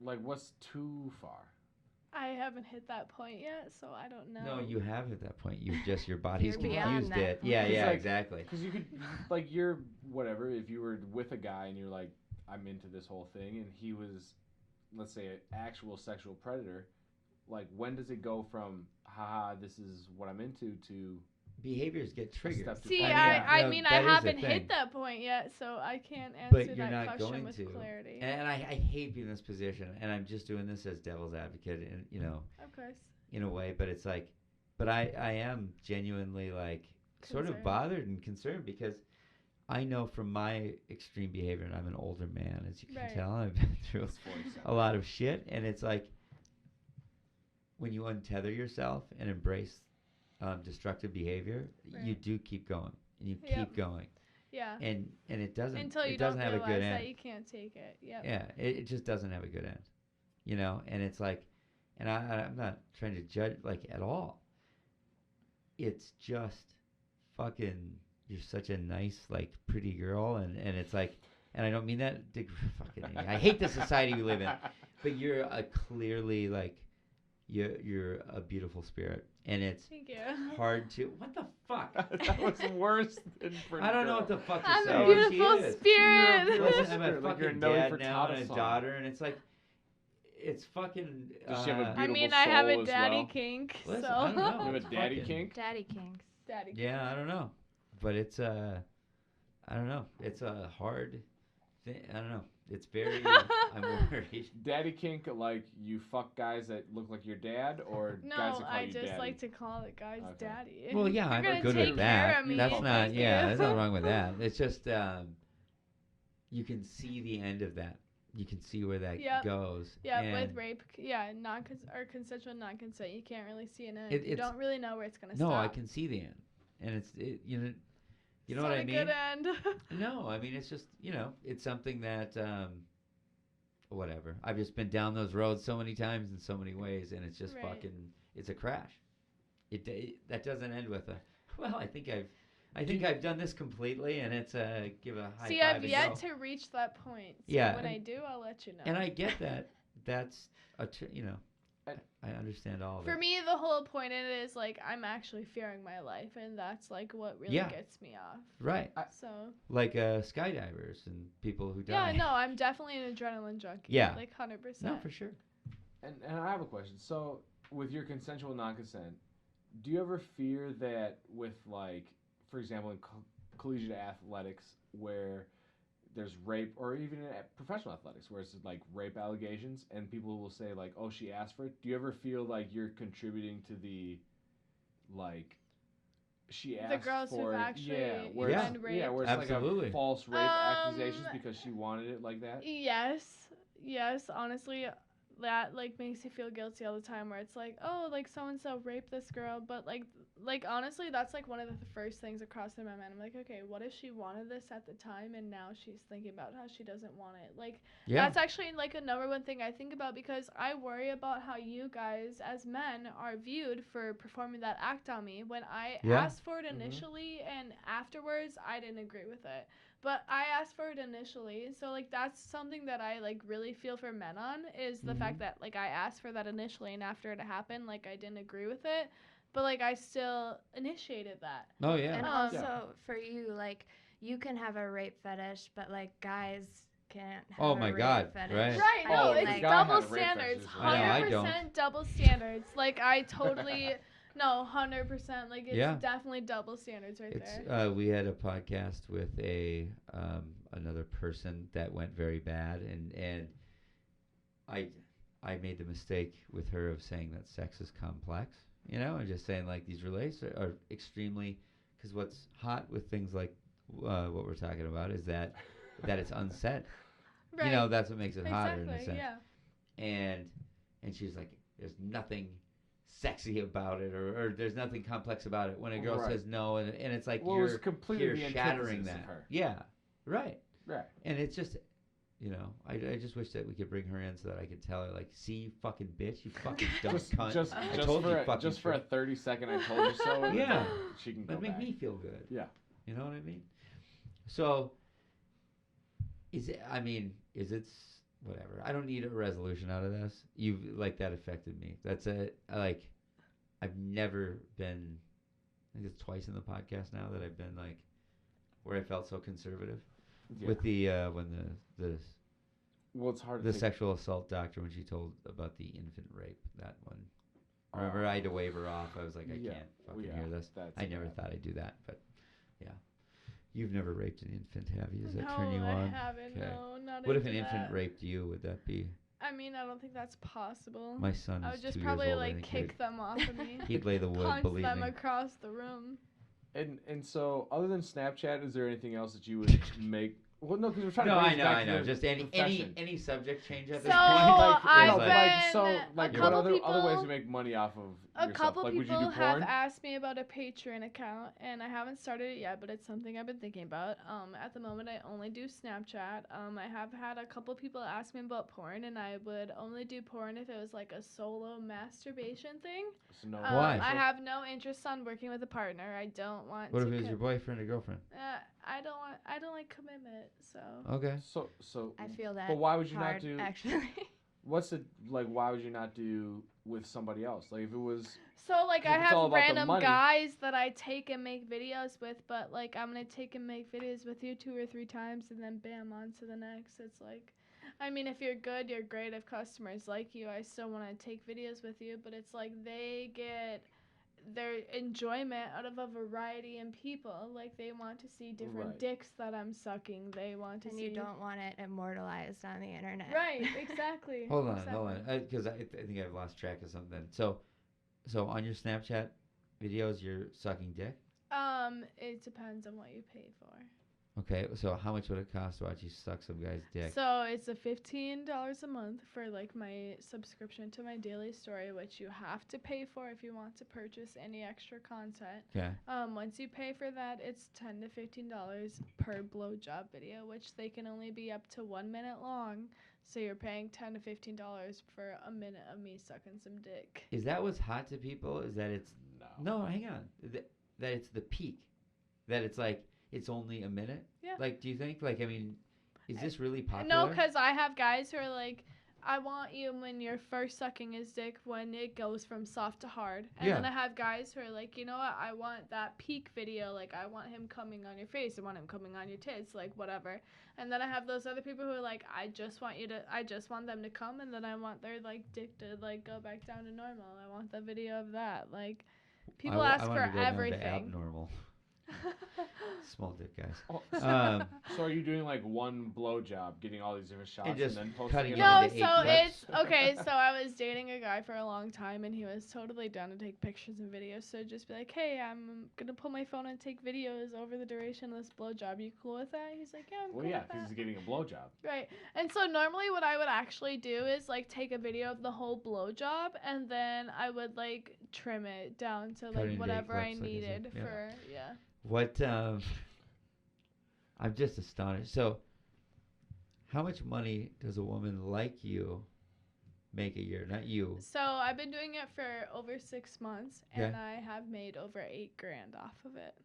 Like, what's too far? I haven't hit that point yet, so I don't know. No, you have at that point. You just your body's You're beyond confused that it. point. Yeah, It's yeah, like- exactly. Because you could, like, you're whatever. If you were with a guy and you're like, I'm into this whole thing, and he was, let's say, an actual sexual predator. Like, when does it go from, haha, this is what I'm into, to Behaviors get triggered. step to See, five? I you know, mean, that I is the haven't thing. hit that point yet, so I can't answer But you're that not question going with to. clarity. And I hate being in this position, and I'm just doing this as devil's advocate, and you know, Of course. in a way. But it's like, but I am genuinely like sort of Concerned. bothered and concerned because I know from my extreme behavior, and I'm an older man, as you can Right. tell. I've been through It's 47. a lot of shit, and it's like when you untether yourself and embrace destructive behavior, you Right. do keep going, and you Yep. keep going, Yeah. and it doesn't Until you it doesn't don't have a realize good that end. you can't take it. Yep. Yeah, it just doesn't have a good end, you know. And it's like, and I'm not trying to judge like at all. It's just fucking. You're such a nice, like, pretty girl, and it's like, and I don't mean that. Fucking, I hate the society we live in, but you're a clearly like, you're a beautiful spirit, and it's Thank you. hard to. What the fuck? That was worse than pretty I don't know girl. what the fuck to I'm say. a What beautiful She is. spirit. You're a beautiful Listen, I'm a spirit, like you're fucking Nelly dad now and a Furtado song. daughter, and it's like, it's fucking. Does she have a I beautiful mean, I have soul a as daddy well? kink, Listen, so. I don't know. You have a daddy Fucking- kink? Daddy kinks. Daddy kink. Yeah, I don't know, but it's I don't know. It's a hard thing. I don't know. It's very. I'm worried. Daddy kink, like you fuck guys that look like your dad, or guys No, that call I you just daddy? like to call the guys Okay. daddy. Well, yeah, You're I'm gonna good take with care that. of me. That's not. Thank Yeah, you. there's nothing wrong with that. It's just you can see the end of that. You can see where that Yep. goes. Yeah, and with rape, or consensual non-consent, you can't really see an end. It- You it's- don't really know where it's gonna No, stop. I can see the end, and you know It's what not I a mean. good end. No, I mean it's just it's something that whatever. I've just been down those roads so many times in so many ways, and it's just Right. fucking. It's a crash. That doesn't end with a. Well, I think I've done this completely, and it's give a high See, five I've and yet go. to reach that point. So Yeah, when and- I do, I'll let you know. And I get that. That's I understand all of For it. me, the whole point in it is like I'm actually fearing my life, and that's like what really Yeah. gets me off. Right, So like skydivers and people who yeah, die. no, I'm definitely an adrenaline junkie. Yeah. like 100%. No, for sure. And I have a question. So, with your consensual non-consent, do you ever fear that with, like, for example, in collegiate athletics, where there's rape, or even in professional athletics, where it's like rape allegations, and people will say like, "Oh, she asked for it." Do you ever feel like you're contributing to the, like, she asked The girls who've for it? actually Yeah, where Yeah. it's, been raped. yeah, where it's Absolutely. like a false rape accusations because she wanted it like that. Yes, honestly, that like makes you feel guilty all the time where it's like, oh, like so and so raped this girl, but like honestly, that's like one of the first things that crossed through my mind. I'm like, okay, what if she wanted this at the time and now she's thinking about how she doesn't want it? Like Yeah. that's actually like a number one thing I think about, because I worry about how you guys as men are viewed for performing that act on me when I Yeah. asked for it Mhm. initially and afterwards I didn't agree with it. but I asked for it initially. So like that's something that I like really feel for men on is the fact that like I asked for that initially, and after it happened, like I didn't agree with it, but like I still initiated that. Oh yeah. And Um, also for you, like you can have a rape fetish, but like guys can't have Oh a my rape God, fetish. right. Right, I no, mean, it's like, guy had double a rape standards. fetish, I know, I don't. 100% double standards. Like I totally, no, 100%. Like it's Yeah. definitely double standards right It's there. we had a podcast with a another person that went very bad, and I made the mistake with her of saying that sex is complex, you know, and just saying like these relates are extremely, because what's hot with things like what we're talking about is that it's unsaid. Right. You know, that's what makes it hotter in a exactly. sense. Yeah. And she's like, there's nothing sexy about it, or there's nothing complex about it. When a girl Right. says no, and it's like Well, it was you're completely the shattering antithesis that. of her. Yeah, right. Right. And it's just, you know, I just wish that we could bring her in so that I could tell her like, see, you fucking bitch, you fucking dumb cunt. I told you fucking just for a 30-second I told you so. and Yeah. then she can go But make back. me feel good. Yeah. You know what I mean? So, is it? I mean, is it? Whatever. I don't need a resolution out of this. Like that affected me. That's it. Like, I've never been. I think it's twice in the podcast now that I've been like, where I felt so conservative Yeah. with the when the Well, it's hard to the think. sexual assault doctor when she told about the infant rape. That one. Remember, I had to wave her off. I was like, I Yeah. can't fucking Well, yeah, hear this. that's I never bad. thought I'd do that, but yeah. You've never raped an infant, have you? Does that No, turn you I on? haven't. Okay. No, not What if an into infant that. raped you? Would that be? I mean, I don't think that's possible. My son I is would just 2 years probably old. I like think kick them off of me, he'd lay the wood. punch Believe them me. across the room. And so, other than Snapchat, is there anything else that you would make? Well, no, because we're trying No, to. I bring know, this back I to know. the Just any profession. subject change at So this point. Like, I've no, been like so, like a what couple other ways people- to make money off of A yourself? couple Like, would you people do have porn? asked me about a Patreon account, and I haven't started it yet, but it's something I've been thinking about. At the moment, I only do Snapchat. I have had a couple people ask me about porn, and I would only do porn if it was like a solo masturbation thing. So no, Why? I have no interest on working with a partner. I don't want What to. if it was your boyfriend or girlfriend? I don't like commitment, so. Okay. So I feel that. But why would you not hard, do? Actually. What's the like? Why would you not do with somebody else? Like if it was. So like 'Cause I if it's all have about the random money- guys that I take and make videos with, but like I'm gonna take and make videos with you 2 or 3 times, and then bam, on to the next. It's like, I mean, if you're good, you're great. If customers like you, I still want to take videos with you, but it's like they get their enjoyment out of a variety in people. Like they want to see different Right. dicks that I'm sucking. They want to And see. you don't want it immortalized on the internet. Right. Exactly. Hold on, exactly. because I think I've lost track of something. So on your Snapchat videos, you're sucking dick. It depends on what you pay for. Okay, so how much would it cost to watch you suck some guy's dick? So it's a $15 a month for like my subscription to my daily story, which you have to pay for if you want to purchase any extra content. Okay. Once you pay for that, it's $10 to $15 per blowjob video, which they can only be up to 1 minute long. So you're paying $10 to $15 for a minute of me sucking some dick. Is that what's hot to people? Is that it's no? Hang on. That it's the peak. That it's like it's only a minute. Yeah. Like, do you think? Like, I mean, is this really popular? No, because I have guys who are like, I want you when you're first sucking his dick when it goes from soft to hard. And Yeah. then I have guys who are like, you know what, I want that peak video. Like, I want him coming on your face. I want him coming on your tits. Like, whatever. And then I have those other people who are like, I just want them to come. And then I want their, like, dick to, like, go back down to normal. I want the video of that. Like, people ask I for wanted to go down to everything. abnormal. Small dick guys. Oh, so are you doing like one blowjob, getting all these different shots, and, just then posting cutting it it No, on? into so 8 clips. it's okay. So I was dating a guy for a long time, and he was totally down to take pictures and videos. So just be like, hey, I'm gonna pull my phone and take videos over the duration of this blowjob. You cool with that? He's like, yeah, I'm cool Well, yeah, with because that. he's getting a blowjob. Right. And so normally what I would actually do is like take a video of the whole blowjob, and then I would like trim it down to Cut like into whatever I clips, like I said, needed yeah. for yeah. What? I'm just astonished. So, how much money does a woman like you make a year? Not you. So I've been doing it for over 6 months, and Okay. I have made over $8,000 off of it.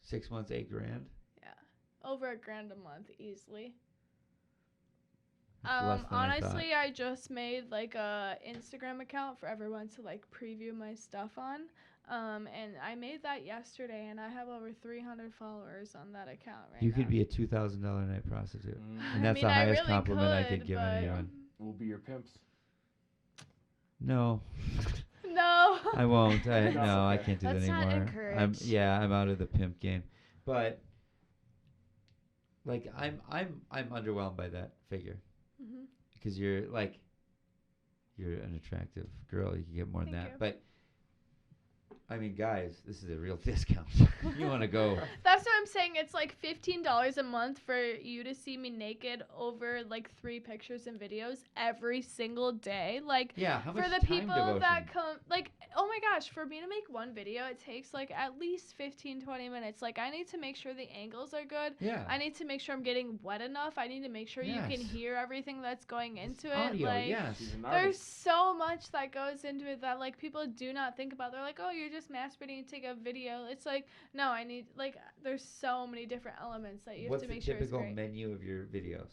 6 months, $8,000. Yeah. Over $1,000 a month easily. That's less than I thought. Honestly, I just made like a Instagram account for everyone to like preview my stuff on. And I made that yesterday, and I have over 300 followers on that account right You now. could be a $2,000 a night prostitute, Mm. and that's mean, the I highest really compliment I could could, give but- anyone. We'll be your pimps. No, No. I won't. That's No, I okay. can't do Let's that not anymore. encourage. I'm out of the pimp game. But like, I'm underwhelmed by that figure Mhm. because you're an attractive girl. You can get more than Thank that. you. But I mean, guys, this is a real discount. You want to go? That's what I'm saying. It's like $15 a month for you to see me naked over like 3 pictures and videos every single day. Like, Yeah. How much for the time people devotion? that come, like, oh my gosh, for me to make one video, it takes like at least 15-20 minutes. Like, I need to make sure the angles are good. Yeah. I need to make sure I'm getting wet enough. I need to make sure you can Yes. hear everything that's going into it. Audio. Like, Yes. She's an there's artist. so much that goes into it that like people do not think about. They're like, oh, you're just masturbating and take a video. It's like, no, I need, like, there's so many different elements that you have What's to the make sure it's typical great. menu of your videos?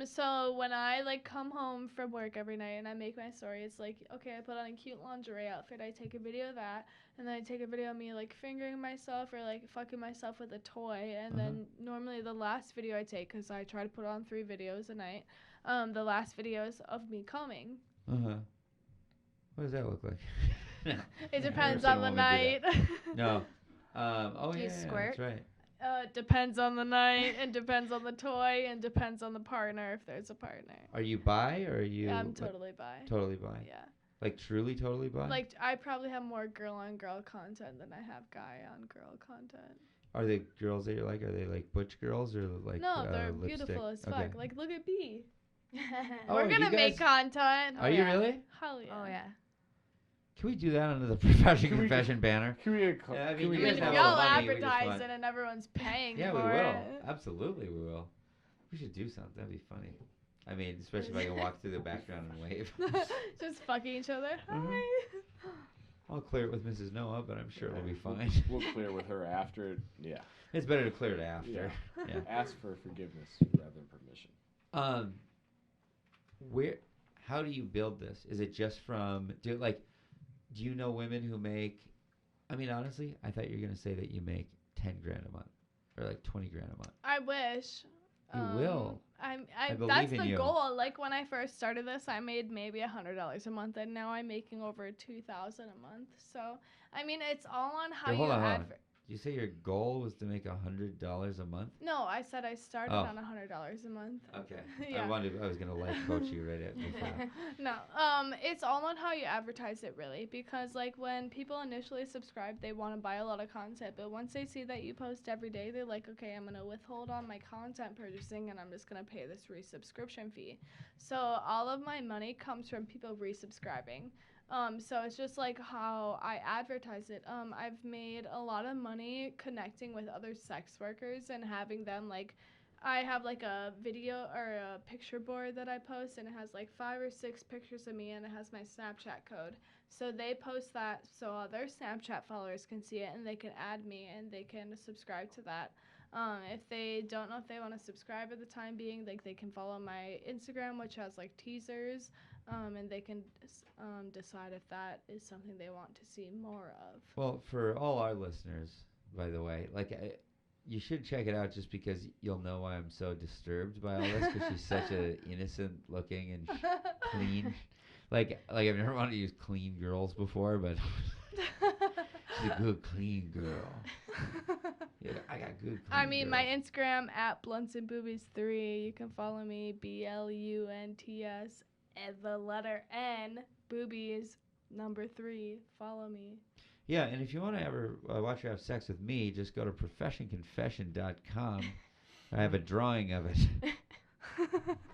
So when I like come home from work every night and I make my story, it's like, okay, I put on a cute lingerie outfit, I take a video of that, and then I take a video of me like fingering myself or like fucking myself with a toy, and then normally the last video I take, because I try to put on 3 videos a night, the last video is of me coming. What does that look like? No. It I've depends never on seen the a woman do night. that. No. Oh Do yeah, you squirt? that's right. Depends on the night, and depends on the toy, and depends on the partner if there's a partner. Are you bi or are you? Yeah, I'm like, totally bi. totally bi. Yeah. Like truly totally bi. Like, I probably have more girl on girl content than I have guy on girl content. Are the girls that you're like? Are they like butch girls or like? No, they're lipstick? beautiful as fuck. Okay. Like, look at B. Oh, We're you gonna make guys- content. Are you yeah. really? Hell yeah. Oh yeah. Can we do that under the profession Can we- confession banner? Can we? Yeah, I mean, can we you I guys mean, have if a y'all little money, we just advertise want- it and everyone's paying Yeah, for we will. it. Absolutely, we will. We should do something. That'd be funny. I mean, especially if I can walk through the background and wave. Just fucking each other. Mhm. Hi. I'll clear it with Mrs. Noah, but I'm sure it'll be fine. We'll clear with her after. Yeah. It's better to clear it after. Yeah. Ask for forgiveness rather than permission. Where? How do you build this? Is it just from? Do you know women who make? I mean, honestly, I thought you were gonna say that you make 10 grand a month or like 20 grand a month. I wish. You will. I believe that's in the you. goal. Like, when I first started this, I made maybe $100 a month, and now I'm making over $2,000 a month. So, I mean, it's all on how Wait, hold you on, hold on. advert. Did you say your goal was to make $100 a month? No, I said I started Oh. on $100 a month. Okay. Yeah. I was gonna life coach you right at before that. No, it's all on how you advertise it, really, because like when people initially subscribe, they want to buy a lot of content, but once they see that you post every day, they're like, okay, I'm gonna withhold on my content purchasing, and I'm just gonna pay this resubscription fee. So all of my money comes from people resubscribing. So it's just like how I advertise it. I've made a lot of money connecting with other sex workers and having them like, I have like a video or a picture board that I post, and it has like 5 or 6 pictures of me, and it has my Snapchat code. So they post that so other Snapchat followers can see it, and they can add me, and they can subscribe to that. If they don't know if they want to subscribe at the time being, like, they can follow my Instagram, which has like teasers, and they can decide if that is something they want to see more of. Well, for all our listeners, by the way, you should check it out just because you'll know why I'm so disturbed by all this, because she's such a innocent looking and clean. Like I've never wanted to use clean girls before, but she's a good clean girl. Yeah, I got good. Clean I mean, my girls. Instagram at Blunts and Boobies 3. You can follow me BLUNTS and the letter N boobies number 3. Follow me. Yeah, and if you want to ever watch her have sex with me, just go to professionconfession.com. I have a drawing of it.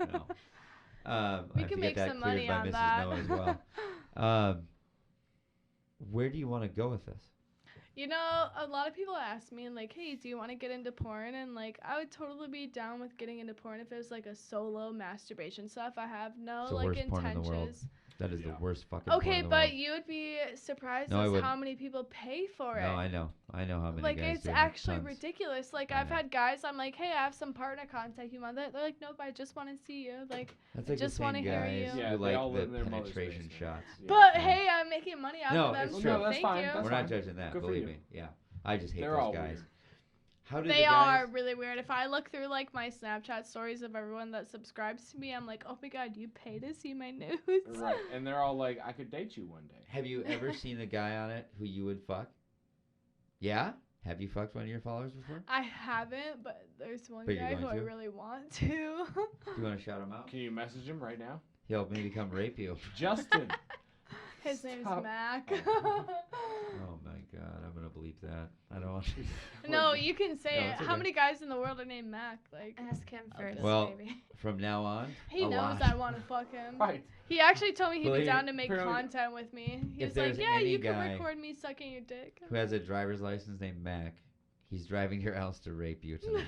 No. We I have can to make get that some cleared money by on Mrs. that. Noah as well. Where do you want to go with this? You know, a lot of people ask me, like, hey, do you want to get into porn? And, like, I would totally be down with getting into porn if it was, like, a solo masturbation stuff. I have no, It's the like, worst porn in the world. intentions. That is Yeah. the worst fucking porn Okay, in the but world. you would be surprised No, I as wouldn't. how many people pay for it. No, I know how many Like, guys it's do it. actually Tons. ridiculous. Like, I I've know. had guys, I'm like, hey, I have some partner contact you want. They're like, nope, I just want to see you. Like, That's I like the just same wanna hear guys you. Yeah, who they all like live the in their mother's penetration basement. shots. Yeah. but Yeah. hey, I'm making money off No, of them, it's so true. No, that's thank fine. you. That's We're not fine. judging that. Good for Believe you. me. Yeah, I just hate They're those all guys. weird. How do They the guys? are really weird. If I look through like my Snapchat stories of everyone that subscribes to me, I'm like, oh my god, you pay to see my nudes. Right, and they're all like, I could date you one day. Have you ever seen a guy on it who you would fuck? Yeah. Have you fucked one of your followers before? I haven't, but there's one But you're guy who going I to? really want to. Do you want to shout him out? Can you message him right now? He'll maybe come rape you. Justin. His name's Stop. Mac. Oh my god, I'm gonna bleep that. I don't want to. No, you can say No, it. it's How okay. many guys in the world are named Mac? Like, Ask him Okay. first, Well, maybe. From now on, he a knows lot. I want to fuck him. Right. He actually told me he'd Believe be it, down to make apparently- content with me. He If was like, there's yeah, any you can guy record me sucking your dick. Who has a driver's license named Mac? He's driving your house to rape you tonight.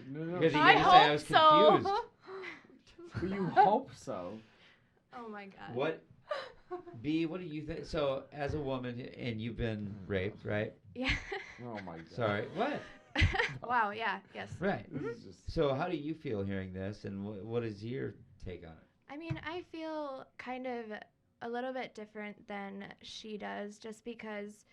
No, Because he I didn't say I hope was so. confused. But you hope so. Oh my god. What? B, what do you think? So, as a woman, and you've been raped, right? Yeah. Oh my god. Sorry. What? Wow. Yeah. Yes. Right. This is just. So, how do you feel hearing this, and what is your take on it? I mean, I feel kind of a little bit different than she does, just because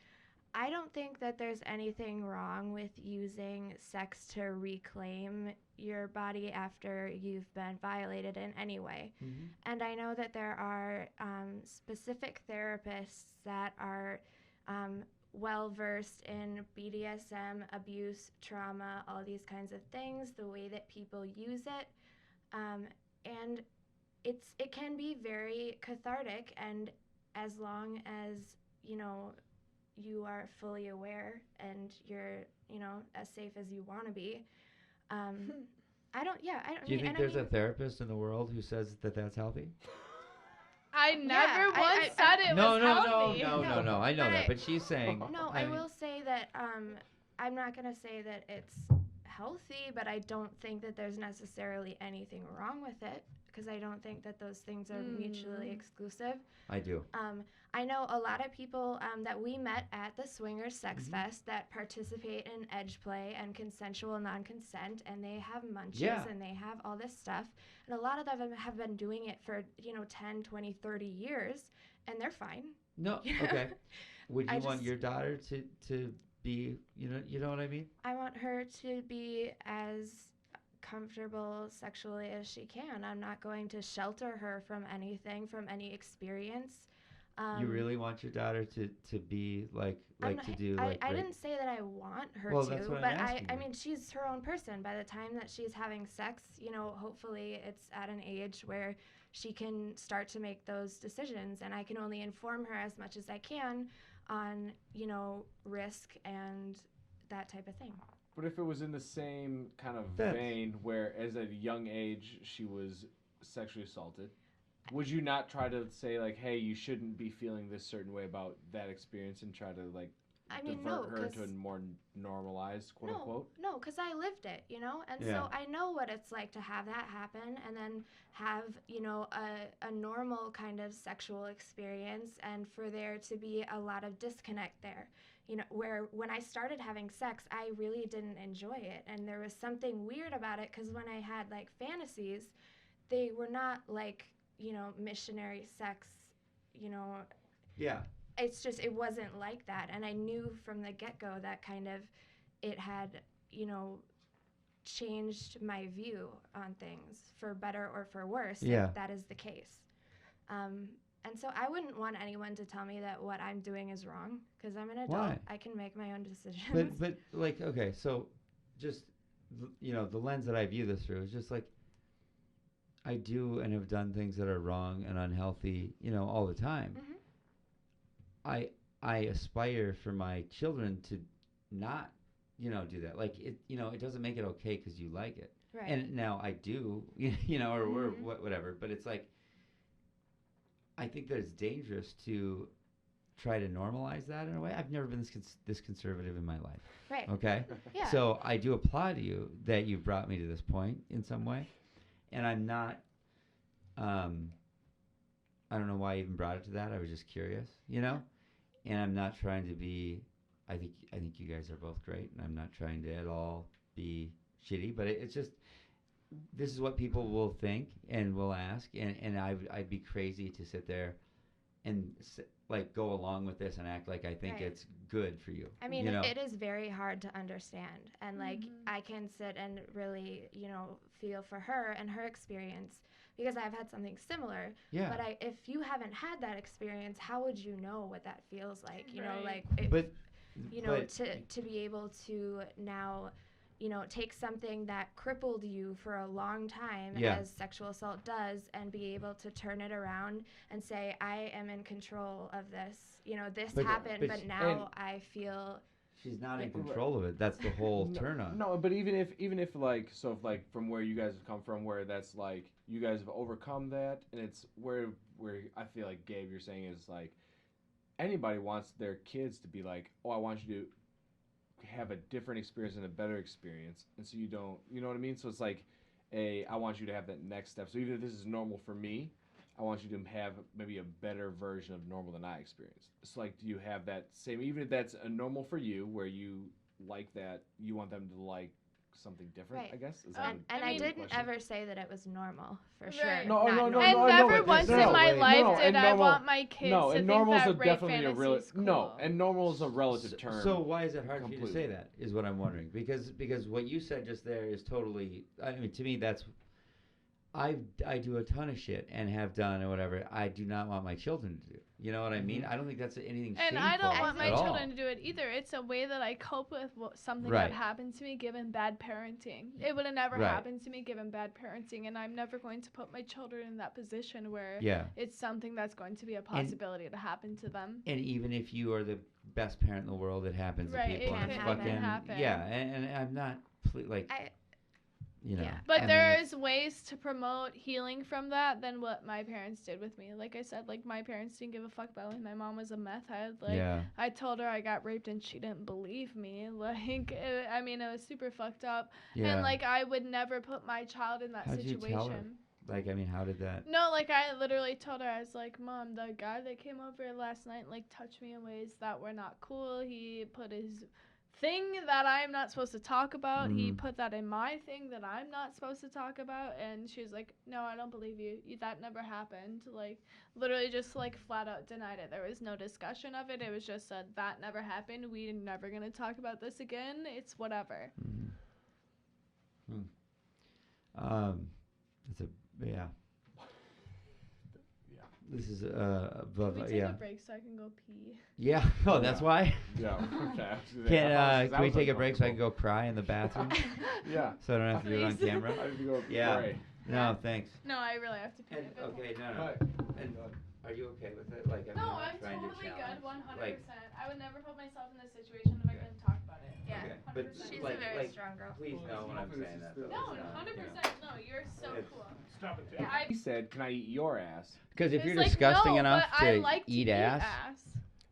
I don't think that there's anything wrong with using sex to reclaim your body after you've been violated in any way. Mm-hmm. And I know that there are specific therapists that are well versed in BDSM, abuse, trauma, all these kinds of things, the way that people use it. And it can be very cathartic, and as long as, you know, you are fully aware and you're, you know, as safe as you want to be. I don't Do you think there's a mean, therapist in the world who says that that's healthy? I never I- once said it No, was no, healthy. no. I know But that, but she's saying. No, I mean, will say that I'm not going to say that it's healthy, but I don't think that there's necessarily anything wrong with it, because I don't think that those things are mutually exclusive. I do. I know a lot of people that we met at the Swingers Sex Fest that participate in edge play and consensual non-consent, and they have munchies and they have all this stuff. And a lot of them have been doing it for, 10, 20, 30 years, and they're fine. No, okay. Would you I want just- your daughter to be, you know what I mean? I want her to be as comfortable sexually as she can. I'm not going to shelter her from anything, from any experience. You really want your daughter to be like to do like. I rape? didn't say that I want her Well, to, that's what but I'm asking I you. mean, she's her own person. By the time that she's having sex, hopefully it's at an age where she can start to make those decisions, and I can only inform her as much as I can on, risk and that type of thing. But if it was in the same kind of That's- vein where, as a young age, she was sexually assaulted, would you not try to say, like, hey, you shouldn't be feeling this certain way about that experience, and try to, like, I mean, no, divert her to a 'cause- more normalized, quote unquote? No, because I lived it, and Yeah. so I know what it's like to have that happen, and then have, a normal kind of sexual experience, and for there to be a lot of disconnect there, where when I started having sex, I really didn't enjoy it, and there was something weird about it, because when I had, like, fantasies, they were not, like, missionary sex, Yeah. it's just, it wasn't like that, and I knew from the get-go that kind of it had changed my view on things for better or for worse, Yeah. if that is the case. And so I wouldn't want anyone to tell me that what I'm doing is wrong, because I'm an adult. Why? I can make my own decisions. But like, okay, so just the lens that I view this through is just like, I do and have done things that are wrong and unhealthy, all the time. Mhm. I aspire for my children to not, do that. Like it doesn't make it okay because you like it. Right. And now I do, or whatever. But it's like, I think that it's dangerous to try to normalize that in a way. I've never been this conservative in my life. Right. Okay. Yeah. So I do applaud you that you've brought me to this point in some way, and I'm not I don't know why I even brought it to that. I was just curious, you know. And I'm not trying to be. I think you guys are both great, and I'm not trying to at all be shitty. But it's just this is what people will think and will ask, and I'd be crazy to sit there and like go along with this and act like I think Right. it's good for you. I mean, you know? it is very hard to understand. And, like, I can sit and really, feel for her and her experience because I've had something similar. Yeah. But if you haven't had that experience, how would you know what that feels like? You know, Right. like, But to be able to now, take something that crippled you for a long time, Yeah. as sexual assault does, and be able to turn it around and say, I am in control of this. This But- happened, but but sh- now I feel. she's not in Like, control of it. That's the whole turn on. No, but even if like from where you guys have come from, where that's like you guys have overcome that, and it's where I feel like Gabe, you're saying is like anybody wants their kids to be like, oh, I want you to have a different experience and a better experience, and so you don't, you know what I mean? So it's like I want you to have that next step. So even if this is normal for me, I want you to have maybe a better version of normal than I experienced. It's like, do you have that same, even if that's a normal for you, where you like that, you want them to like something different, Right. I guess? Is And that I mean- didn't ever say that it was normal, for Right. sure. No, Not no, no, normal. And no, I know never it. once No, in my no, life no, did and I normal- want my kids no, to and think normal's that rape definitely a fantasy real is cool. no, and normal is a relative term. So why is it hard for you to completely. say that? Is what I'm wondering. Because what you said just there is totally. I mean, to me, that's. I do a ton of shit and have done or whatever. I do not want my children to do. You know what I mean? I don't think that's anything And shameful I don't want my at all. children to do it either. It's a way that I cope with something Right. that happened to me given bad parenting. It would have never Right. happened to me given bad parenting, and I'm never going to put my children in that position where Yeah. it's something that's going to be a possibility to happen to them. And even if you are the best parent in the world, it happens Right, to people. it and it's can fucking happen. yeah. And I'm not like you know. Yeah. But I mean, there's ways to promote healing from that than what my parents did with me. Like I said, like my parents didn't give a fuck about me. My mom was a meth head. Like yeah. I told her I got raped and she didn't believe me. Like it was super fucked up. Yeah. And like I would never put my child in that How'd you situation. tell her? Like, I mean, how did that? No, like I literally told her, I was like, Mom, the guy that came over last night like touched me in ways that were not cool. He put his thing that I'm not supposed to talk about. He put that in my thing that I'm not supposed to talk about. And she was like, no, I don't believe you. That never happened. Like literally just like flat out denied it. There was no discussion of it. It was just said that never happened. We're never going to talk about this again. It's whatever. It's a yeah. Yeah. This is Can we take yeah. a break so I can go pee? Yeah. Oh, that's Yeah. Can we take a break so I can go cry in the bathroom? Yeah. So I don't have to do it on Please. camera. I have to go Yeah. pray. No, thanks. No, I really have to pee. And okay, no. Right. And are you okay with it? Like, I mean, No, I'm I'm trying to totally challenge. good, 100%. Like, I would never put myself in this situation if I couldn't talk about it. Yeah. okay. But 100%. She's like, a very like, strong girl. please know when I'm saying that. Though. No, It's not, 100%. No, you're so It's- cool. Stop it, Yeah, I, He said, "Can I eat your ass?" Because if it's you're like, disgusting no, enough but I to like eat to ass,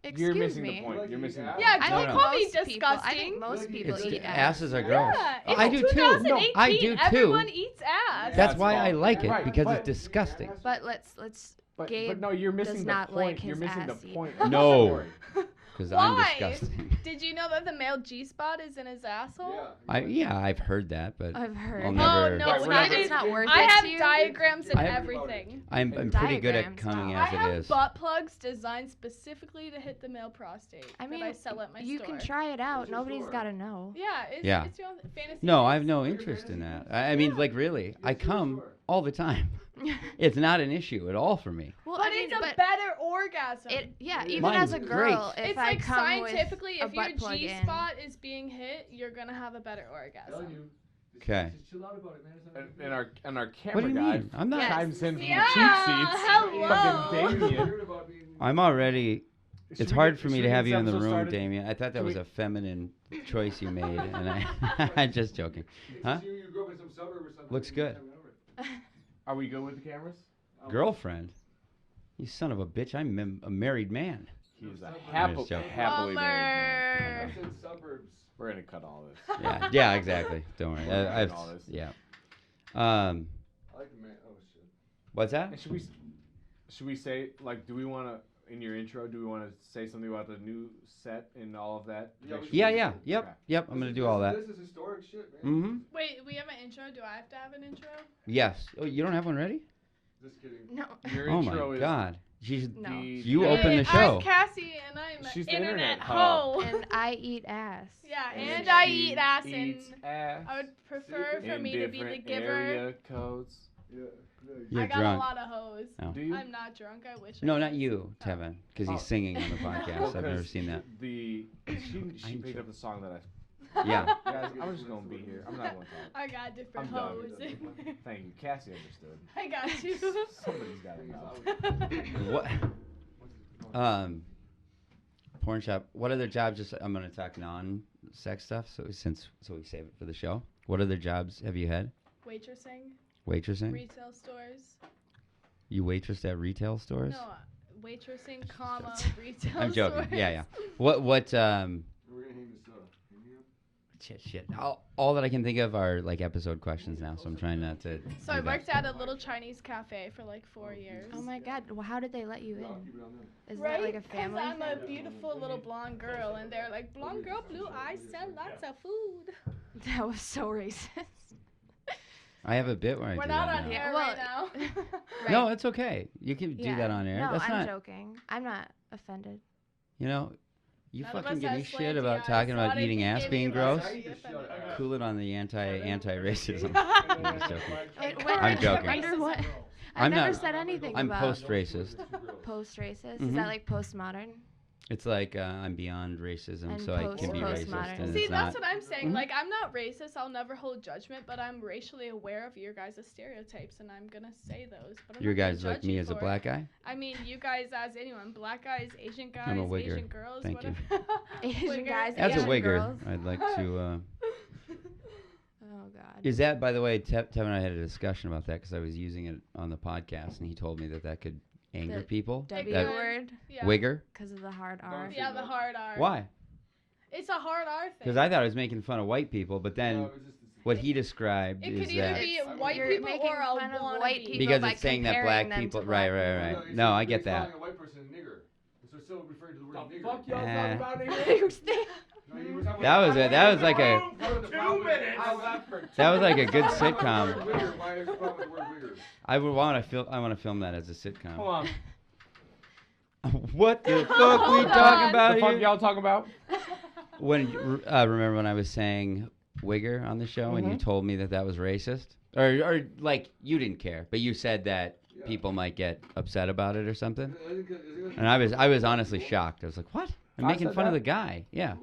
Excuse You're missing me. the point. Like You're eat missing the ass? point. Yeah, I don't think call me most people- I disgusting. think most Like, people it's eat ass. asses are gross. Yeah, Oh, it's I do too. 2018. I do too. Everyone eats ass. That's why I false. like it Right, because but- it's disgusting. But let's But Gabe no, you're missing does the not point. like You're his missing the ass eaten. point. of the No. story. Because I'm Why? disgusting. Did you know that the male G spot is in his asshole? Yeah, I've heard that, but I've heard. I'll Oh never. no, Right, it's we're not. never- It's not worth I it have to you. diagrams and I have- everything. I'm pretty good at Diagrams, coming wow. I as it have is. butt plugs designed specifically to hit the male prostate. I mean, that I sell at my you store. can try it out. Where's your Nobody's store? got to know. Yeah, Yeah. it's your fantasy. No, I have pics. no interest in that. I mean, like really, I come all the time. It's not an issue at all for me. Well, But I mean, it's a but better orgasm. even Mine's as a great. girl, if It's I like come with scientifically, a if your butt plug G in, spot is being hit, you're gonna have a better orgasm. Okay. Just chill out about it, man. It's not a big And our What camera do you guy mean? I'm not. Yes. chimes in from Yeah, the cheap seats. hello. Fucking deal. Damien. Heard about being- I'm already. Should It's we hard get- for me should to we have get you in this the episode room, started? Damien. I thought that Can was we- a feminine choice you made, and I'm just joking. Huh? It's you grew up in some suburb or something. Looks you good. just haven't over it. Are we good with the cameras? Girlfriend? You son of a bitch! I'm a married man. He's a I'm happily just joking. married man. I Bummer. said suburbs. We're gonna cut all this. Yeah, exactly. Don't worry. We're I've, doing all this. yeah. I like the man. Oh shit. What's that? And should we? should we say, like, do we want to, in your intro, do we want to say something about the new set and all of that? Yeah, we Yeah. should. Yep. I'm gonna do all that. This is historic shit, man. Mm-hmm. Wait, we have an intro. Do I have to have an intro? Yes. Oh, you don't have one ready? Just kidding. No. Your Oh intro my is God. She's No. You open the show. I'm Cassie, and I'm She's an the internet internet hoe. And I eat ass. Yeah, And and I she eat ass, eats and ass I would prefer for in me to be the different giver. area codes. Yeah. You're I got drunk. a lot of hoes. Oh. Do you? I'm not drunk. I wish. No, I not was. you, Oh. Tevin, because he's Oh. singing on the podcast. I've never seen that. She I'm picked sure. up the song that Yeah. Guys, I'm just gonna be here. I'm not one time. I got different I'm done. hoes. Thank you. Cassie understood. I got you. Somebody's got to know. What? Porn shop. What other jobs? Just I'm gonna talk non-sex stuff. So we save it for the show. What other jobs have you had? Waitressing, Waitressing. retail stores. You waitressed at retail stores? No, waitressing, comma, retail I'm joking. stores. Yeah. What? We're gonna hang this up. Shit. All that I can think of are like episode questions now. So I'm trying not to. So I do that. worked at a little Chinese cafe for like 4 years. Oh my God. Well, how did they let you I'll in? keep it on there. Is Right? that like a 'Cause family I'm a thing? beautiful little blonde girl, and they're like, blonde girl, blue eyes, sell lots of food. That was so racist. I have a bit where I We're do not that on now. air Well, right now. Right. No, it's okay. You can do Yeah. that on air. No, That's I'm not. joking. I'm not offended. You know, you None of fucking us give me has shit slanty about eyes, talking so I about didn't eating think ass any being of us gross. would be Just shut offended. up. Cool it on the anti-racism. I'm I'm just joking. Wait, I'm joking. Under what? Racism. I've I'm never not- said anything I'm about post-racist. post-racist. Mhm. Is that like postmodern? It's like I'm beyond racism, And so I can be racist. postmodern. And See, it's that's not. what I'm saying. Mhm. Like, I'm not racist. I'll never hold judgment, but I'm racially aware of your guys' stereotypes, and I'm gonna say those. But I'm Your not gonna guys like judge me you as a for it. black guy. I mean, you guys as anyone. Black guys, Asian guys, I'm a wigger. Asian girls, Thank you. whatever. Asian Wigger. guys, As a Asian wigger, girls. I'd like to. Oh God. Is that, by the way, Tev and I had a discussion about that because I was using it on the podcast, and he told me that could anger The people. W That- word Yeah. Wigger. because of the hard R. Don't Yeah, the hard R. Why? It's a hard R thing. Because I thought I was making fun of white people, but then what he described It is could either that be It's- white you're people making or a fun of wannabe. white people because by it's saying that comparing black them people. to Right. black people. No, I get that. Calling a white person a nigger. So they're still referring to the word nigger. Fuck y'all Eh. talking about here? No, you were talking That about- was that was like a that was like a good sitcom. Wigger. Why is the problem with the word wigger? I want to film that as a sitcom. Hold on. What the fuck we Hold talking on. about The fuck here? y'all talking about? When remember when I was saying wigger on the show and you told me that was racist, or like you didn't care, but you said that Yeah. people might get upset about it or something, I think it- and I was honestly shocked. I was like, what? I'm I making said fun of that? the guy. Yeah,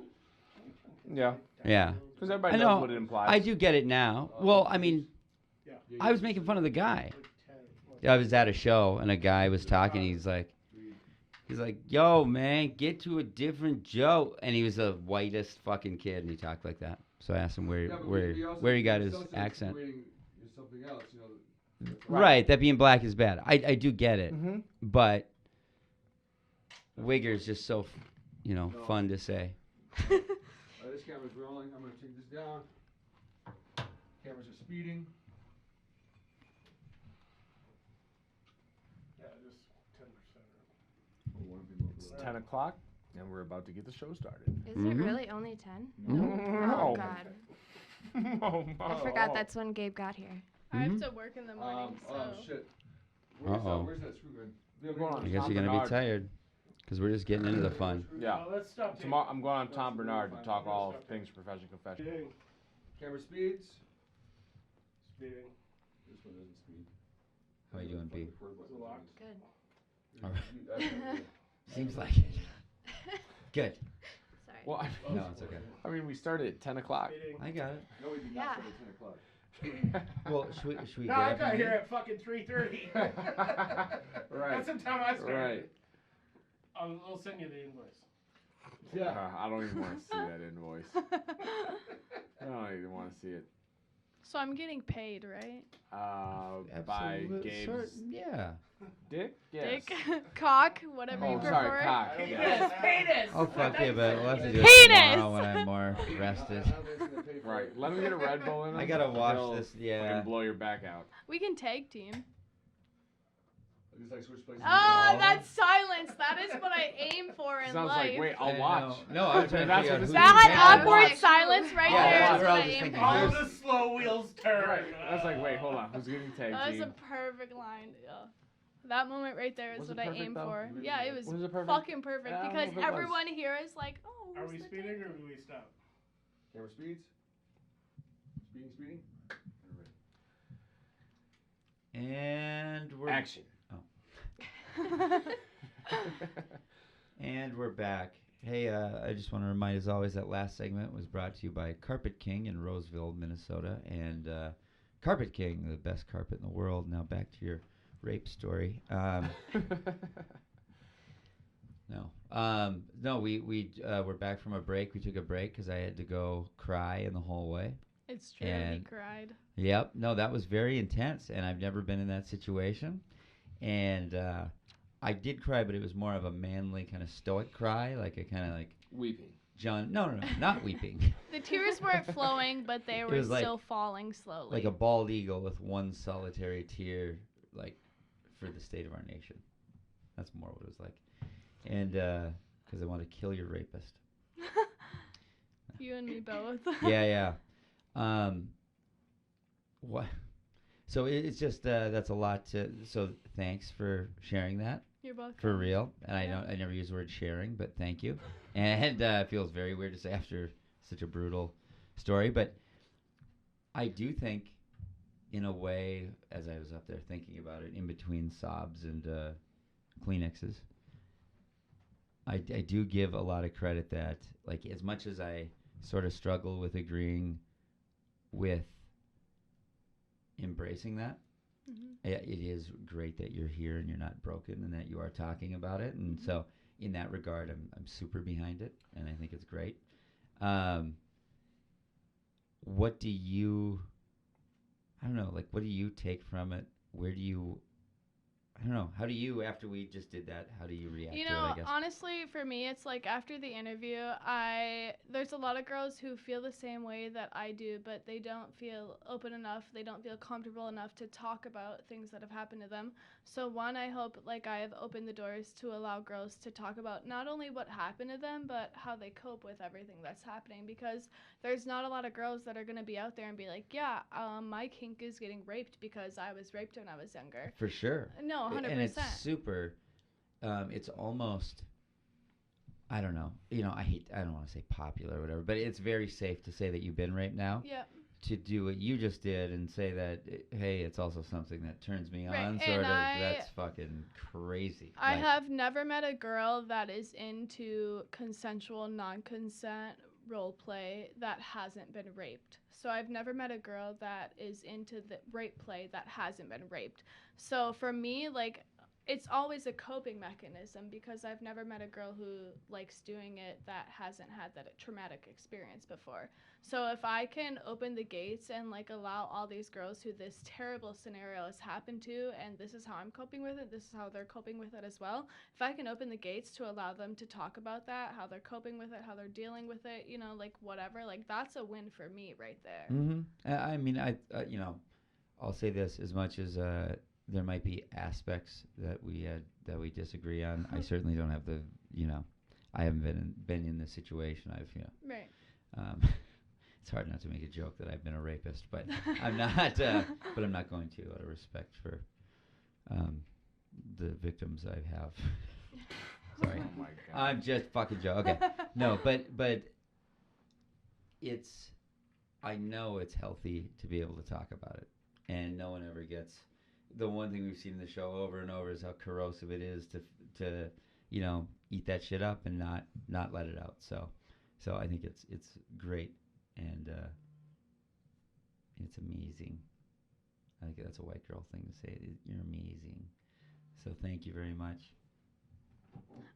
Yeah. yeah. Because everybody I knows know. what it implies. I do get it now. Well, I mean, I was making fun of the guy. I was at a show and a guy was talking. He's like, "Yo, man, get to a different joke." And he was the whitest fucking kid, and he talked like that. So I asked him Yeah, but where he got his accent. Is something else, you know. Right, that being black is bad. I do get it, Mm-hmm. but wigger is just so, fun to say. This camera's rolling. I'm going to take this down. Cameras are speeding. It's 10 o'clock, and we're about to get the show started. Is it Mhm. really only 10? No. Oh God. Oh, I forgot that's when Gabe got here. I have Mhm. to work in the morning, so. Oh, shit. Uh-oh. Where's that screw gun? What's going on? I guess Tom you're gonna Bernard. be tired, because we're just getting into the fun. Yeah. Let's stop. Tomorrow, I'm going on Tom Bernard to talk all things profession confession. Camera speeds. Speeding. This one doesn't speed. How you doing, B? Locked. Good. All right. Right. Seems like it. Good. Sorry. Well, No, it's okay. I mean, we started at 10 o'clock. Speeding. I got it. No, we did Yeah. not start at 10 o'clock. Well, should we No, get I up got and here leave? at fucking 3:30. Right. That's the time I started. Right. I'll send you the invoice. Yeah. I don't even want to see that invoice. I don't even want to see it. So I'm getting paid, right? By Absolute- Gabe's yeah. dick? Yes. Dick, cock, whatever you Oh, prefer. sorry, cock. Penis! Penis! Oh fuck yeah, but we'll have to do it Penis! tomorrow when I'm more rested. Right. Let him get a Red Bull in him. I gotta watch He'll this. Yeah. fucking blow your back out. We can tag team. Just like switch places. Ah, No. that's silence. That is what I aim for in Sounds life. like, wait, I I'll know. watch. No, I was trying to That's figure out what who this you is. That can awkward watch. silence right Yeah, there that's is what I what was I just aim thinking. for. All There's- the slow wheels turn. Right. That's like, wait, hold on. Who's getting tag That was a team? perfect line. Yeah. That moment right there is Was what it I perfect, aim though? for. Yeah, it was, Was it perfect? fucking perfect Yeah, I don't because know if it was. everyone here is like, oh. Are who's we the speeding tag? or do we stop? Camera speeds. Speeding. And we're Action. And we're back. Hey, I just want to remind, as always, that last segment was brought to you by Carpet King in Roseville, Minnesota. And Carpet King, the best carpet in the world. Now back to your rape story. No, we're back from a break. We took a break because I had to go cry in the hallway. It's true. He And- cried. Yep. No, that was very intense, and I've never been in that situation. And I did cry, but it was more of a manly kind of stoic cry, like a kind of like Weeping. John. No, not weeping. The tears weren't flowing, but they were was like- still falling slowly. Like a bald eagle with one solitary tear, like for the state of our nation. That's more what it was like. And because I want to kill your rapist. You and me both. Yeah. What? So it's just that's a lot to. So thanks for sharing that. You're welcome. For real. And Yeah. I never use the word sharing, but thank you. And it feels very weird to say after such a brutal story, but I do think, in a way, as I was up there thinking about it, in between sobs and Kleenexes, I do give a lot of credit that, like, as much as I sort of struggle with agreeing with embracing that, it is great that you're here and you're not broken and that you are talking about it. And so in that regard, I'm super behind it, and I think it's great. What do you, I don't know, like, what do you take from it? Where do you, I don't know, how do you, after we just did that, how do you react You to it, know, I guess? honestly, for me, it's like after the interview, there's a lot of girls who feel the same way that I do, but they don't feel open enough. They don't feel comfortable enough to talk about things that have happened to them. So one, I hope like I have opened the doors to allow girls to talk about not only what happened to them, but how they cope with everything that's happening, because there's not a lot of girls that are going to be out there and be like, yeah, my kink is getting raped because I was raped when I was younger. For sure. No, 100%. And it's super, it's almost, I don't know, I don't want to say popular or whatever, but it's very safe to say that you've been raped now. Yeah. To do what you just did and say that, hey, it's also something that turns me Right, on, and sort of, that's fucking crazy. I Like, have never met a girl that is into consensual, non-consent role play that hasn't been raped. So I've never met a girl that is into the rape play that hasn't been raped. So for me, like, it's always a coping mechanism because I've never met a girl who likes doing it that hasn't had that traumatic experience before. So if I can open the gates and like allow all these girls who this terrible scenario has happened to, and this is how I'm coping with it, this is how they're coping with it as well. If I can open the gates to allow them to talk about that, how they're coping with it, how they're dealing with it, like whatever, like that's a win for me right there. I mean, I'll say this, as much as there might be aspects that we disagree on. I certainly don't have the, I haven't been in this situation. I've, Right. it's hard not to make a joke that I've been a rapist, but I'm not. But I'm not going to, out of respect for the victims I have. Sorry, Oh my God. I'm just fucking joking. Okay, no, but it's. I know it's healthy to be able to talk about it, and no one ever gets. The one thing we've seen in the show over and over is how corrosive it is to eat that shit up and not let it out. So I think it's great, and it's amazing. I think that's a white girl thing to say. You're amazing. So thank you very much.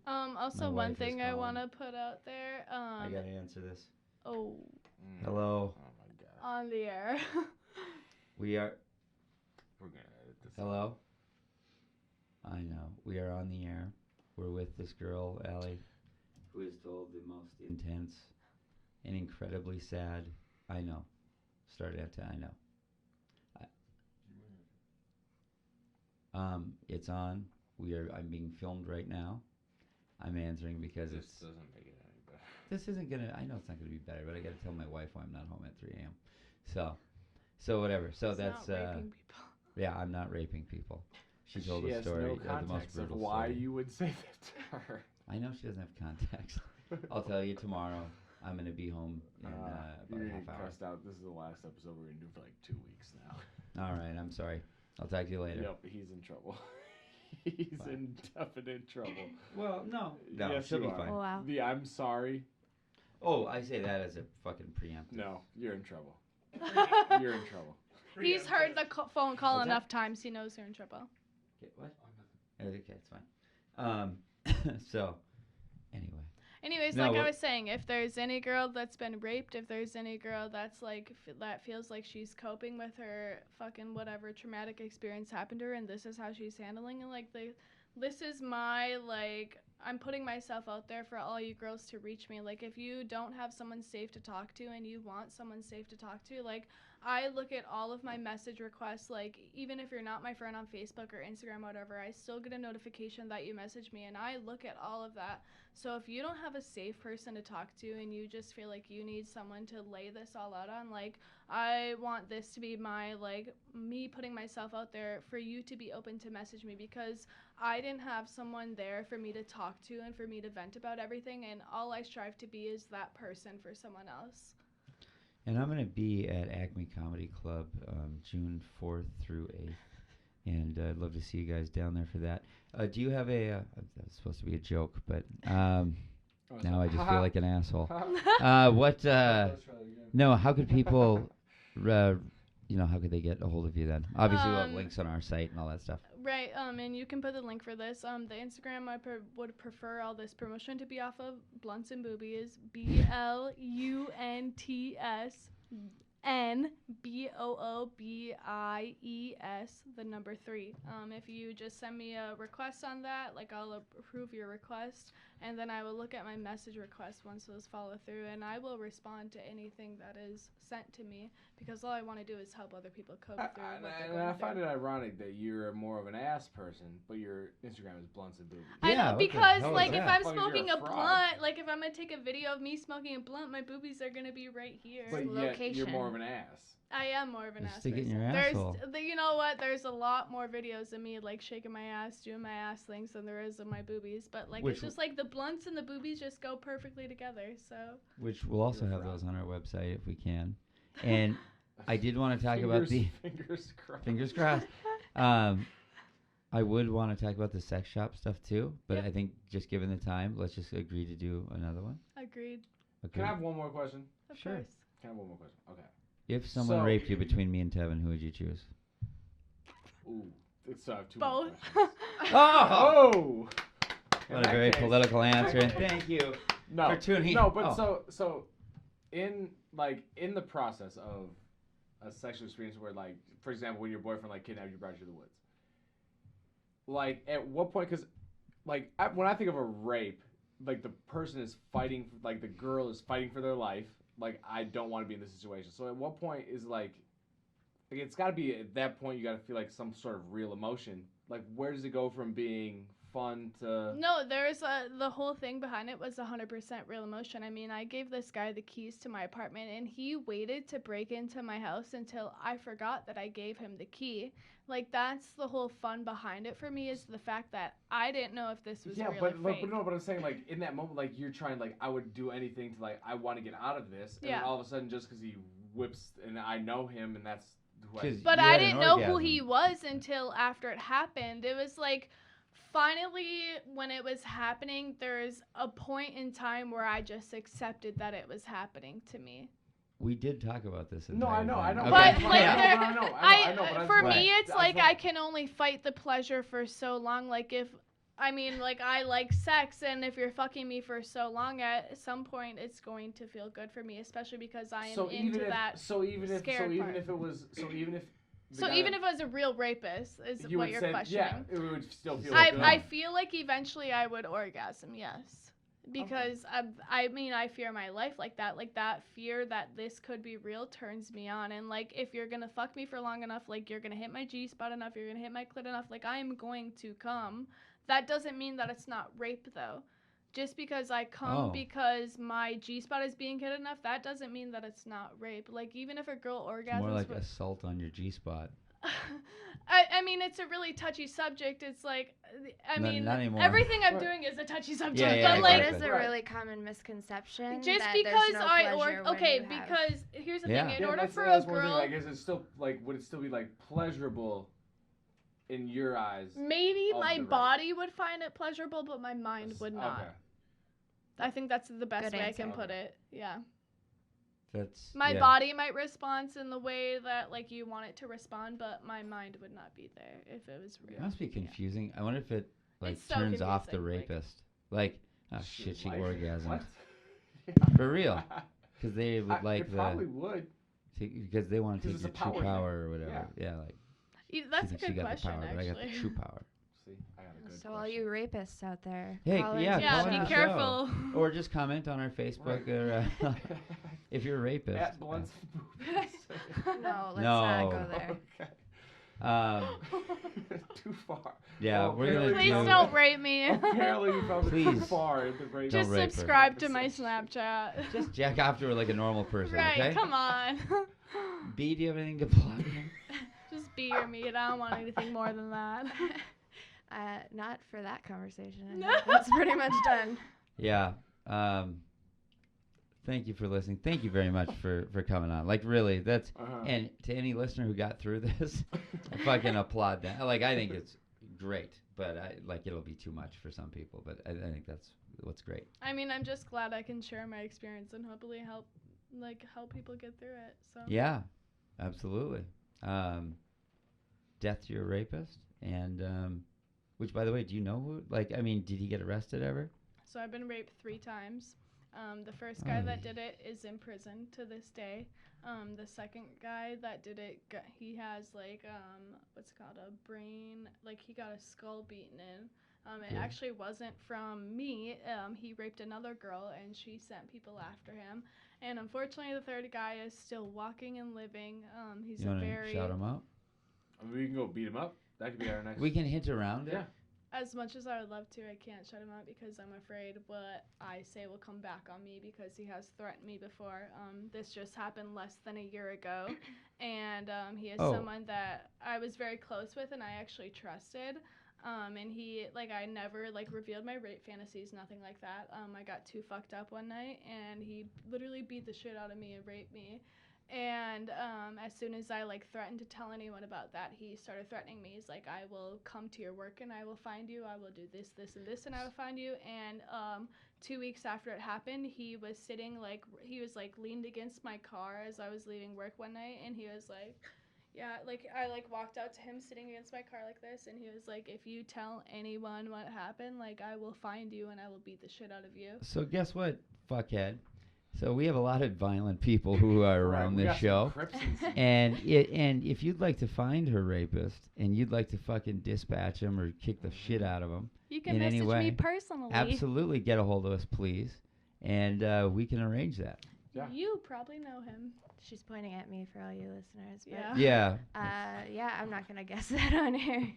Also, My one wife is thing I calling. want to put out there. I gotta answer this. Oh, Hello. Oh my God. on the air. We are. We're gonna edit this. Hello. I know. We are on the air. We're with this girl, Allie, who is told the most intense and incredibly sad. I know. Started out to I know. It's on. I'm being filmed right now. I'm answering because This doesn't make it any better. this isn't gonna. I know it's not gonna be better, but I gotta tell my wife why I'm not home at 3 a.m. So whatever. So He's that's not raping people. yeah. I'm not raping people. She told She a has story, no the most context of brutal why story. you would say that to her. I know she doesn't have context. I'll tell you tomorrow. I'm gonna be home in about You're a gonna half get hour. cussed out. This is the last episode we're gonna do for like 2 weeks now. All right. I'm sorry. I'll talk to you later. Yep, he's in trouble. He's Fine. in definite trouble. Well, no. No, Yes, she'll you be are. fine. Oh, wow. The I'm sorry. Oh, I say that as a fucking preemptive. No, you're in trouble. You're in trouble. He's heard the phone call What's enough times. He knows you're in trouble. Okay, what? Okay, it's fine. So, anyway. Anyways, No, like I what- was saying, if there's any girl that's been raped, if there's any girl that's like that feels like she's coping with her fucking whatever traumatic experience happened to her, and this is how she's handling it, like this is my like I'm putting myself out there for all you girls to reach me. Like if you don't have someone safe to talk to and you want someone safe to talk to, like I look at all of my message requests, like even if you're not my friend on Facebook or Instagram or whatever, I still get a notification that you message me and I look at all of that. So if you don't have a safe person to talk to and you just feel like you need someone to lay this all out on, like I want this to be my like me putting myself out there for you to be open to message me, because I didn't have someone there for me to talk to and for me to vent about everything, and all I strive to be is that person for someone else. And I'm going to be at Acme Comedy Club June 4th through 8th. And I'd love to see you guys down there for that. Do you have a... that was supposed to be a joke, but now I just feel like an asshole. Let's try that again. No, how could people... how could they get a hold of you then? Obviously, we'll have links on our site and all that stuff. Right, and you can put the link for this. The Instagram I would prefer all this promotion to be off of Blunts and Boobies, BLUNTSNBOOBIES, the number 3. If you just send me a request on that, like I'll approve your request, and then I will look at my message requests once those follow through, and I will respond to anything that is sent to me, because all I want to do is help other people cope through what they're And going I through. find it ironic that you're more of an ass person, but your Instagram is blunts and boobies. I Yeah, know, what the because hell is like if that? I'm Fuck, you're smoking a a fraud. blunt, like if I'm gonna take a video of me smoking a blunt, my boobies are gonna be right here. But yet Location. you're more of an ass. I am more of an Just ass stick it in person. your There's, asshole. you know what? There's a lot more videos of me like shaking my ass, doing my ass things than there is of my boobies. But like Which it's just like the blunts and the boobies just go perfectly together. So Which we'll also You're a have fraud. those on our website if we can. And I did want to talk about the... Fingers crossed. Fingers crossed. I would want to talk about the sex shop stuff too, but Yep. I think just given the time, let's just agree to do another one. agreed, Can Okay. I have one more question? of Sure. course. Can I have one more question? Okay. If someone So- raped you between me and Tevin, who would you choose? Ooh. So I have 2 more Both. questions. Oh! Oh! In What a that very case- political answer, and thank you No, for tuning. no, but Oh. so in the process of a sexual experience where, like, for example, when your boyfriend like kidnapped you, brought you to the woods, like at what point? Because like when I think of a rape, like the person is fighting, like the girl is fighting for their life. Like I don't want to be in this situation. So at what point is like it's got to be at that point you got to feel like some sort of real emotion. Like where does it go from being fun to No, there's the whole thing behind it was 100% real emotion. I mean, I gave this guy the keys to my apartment, and he waited to break into my house until I forgot that I gave him the key. Like, that's the whole fun behind it for me, is the fact that I didn't know if this was real or fake. but I'm saying like in that moment, like you're trying, like I would do anything to like I want to get out of this, and then Yeah. all of a sudden just because he whips and I know him and that's who I. 'Cause But You I had an didn't know who orgasm. he was until after it happened. It was like, finally, when it was happening, there's a point in time where I just accepted that it was happening to me. We did talk about this. No, I know, I know. Okay. But Okay. like, Yeah. there- I know, I know, but I for just me, want- it's I like just I want- can only fight the pleasure for so long. Like I like sex, and if you're fucking me for so long, at some point it's going to feel good for me, especially because I am So into even if that. so even if scared part. if it was even if the So guy even that- if it was a real rapist, is you what would you're say, questioning. yeah, it would still feel I good. I feel like eventually I would orgasm, yes. because I mean, I fear my life like that. Like, that fear that this could be real turns me on. And, like, if you're going to fuck me for long enough, like, you're going to hit my G-spot enough, you're going to hit my clit enough, like, I'm going to come. That doesn't mean that it's not rape, though. Just because I come because my G-spot is being hit enough, that doesn't mean that it's not rape. Like, even if a girl orgasms... It's more like assault on your G-spot. I mean, it's a really touchy subject. It's like, Not anymore. everything I'm doing is a touchy subject. Yeah, but, like, it is a really common misconception. just that because there's no because here's the Yeah. thing. In Yeah, order that's- for that's a one thing, girl... like, is it still, like, would it still be, like, pleasurable in your eyes? Maybe of my the rape? body would find it pleasurable, but my mind would not. Okay. I think that's the best Good way answer. I can put it. Yeah. That's My body might respond in the way that, like, you want it to respond, but my mind would not be there if it was real. It must be confusing. I wonder if it like It's so turns off the confusing, like- rapist. Like, oh shit, she Life. orgasmed. What? For real. Because they would like it probably would. because they want to 'Cause take it's your a true power power or whatever. Yeah, like That's she a thinks she good got question, the power, but I got the actually. true power. See, I got a good So all question. you rapists out there, Hey, call yeah, into Yeah, the call be in the show. careful. show. Or just comment on our Facebook or if you're a rapist. At Blunts Movies. No, let's No. not go there. Too far. Yeah, Well, we're gonna apparently Please do- don't rape me. Apparently, you found it too Please. far in the rape. Don't Just rape her. subscribe to my Snapchat. Just jack off to her like a normal person, Right, okay? come on. B, do you have anything to plug? Just be your meat. I don't want anything more than that. Not for that conversation. I think that's pretty much done. Yeah. Thank you for listening. Thank you very much for coming on. Like, really, that's... And to any listener who got through this, I fucking applaud that. Like, I think it's great, but it'll be too much for some people, but I think that's what's great. I mean, I'm just glad I can share my experience and hopefully help people get through it. So Yeah, absolutely. Death to your rapist, and which, by the way, do you know who? Like, I mean, did he get arrested ever? So I've been raped 3 times. The first guy that did it is in prison to this day. The second guy that did it, he has like what's it called, a brain, like he got a skull beaten in. It actually wasn't from me. He raped another girl and she sent people after him. And unfortunately, the third guy is still walking and living. He's You a want very... to shout him out? I mean, we can go beat him up. That could be our next. We can hint around it. Yeah. As much as I would love to, I can't shut him out because I'm afraid what I say will come back on me because he has threatened me before. This just happened less than a year ago, and he is someone that I was very close with and I actually trusted. And he, like, I never, like, revealed my rape fantasies, nothing like that. I got too fucked up one night, and he literally beat the shit out of me and raped me. And as soon as I, like, threatened to tell anyone about that, he started threatening me. He's like, I will come to your work and I will find you. I will do this, this, and this, and I will find you. And 2 weeks after it happened, he was sitting, like, he was, like, leaned against my car as I was leaving work one night. And he was like, yeah, like, I, like, walked out to him sitting against my car like this. And he was like, if you tell anyone what happened, like, I will find you and I will beat the shit out of you. So guess what, fuckhead? So we have a lot of violent people who are around this show. And if you'd like to find her rapist and you'd like to fucking dispatch him or kick the shit out of him, You can in any message way, me personally. absolutely get a hold of us, please. And we can arrange that. Yeah. You probably know him. She's pointing at me for all you listeners. But Yeah. Yeah. yeah, I'm not gonna guess that on here,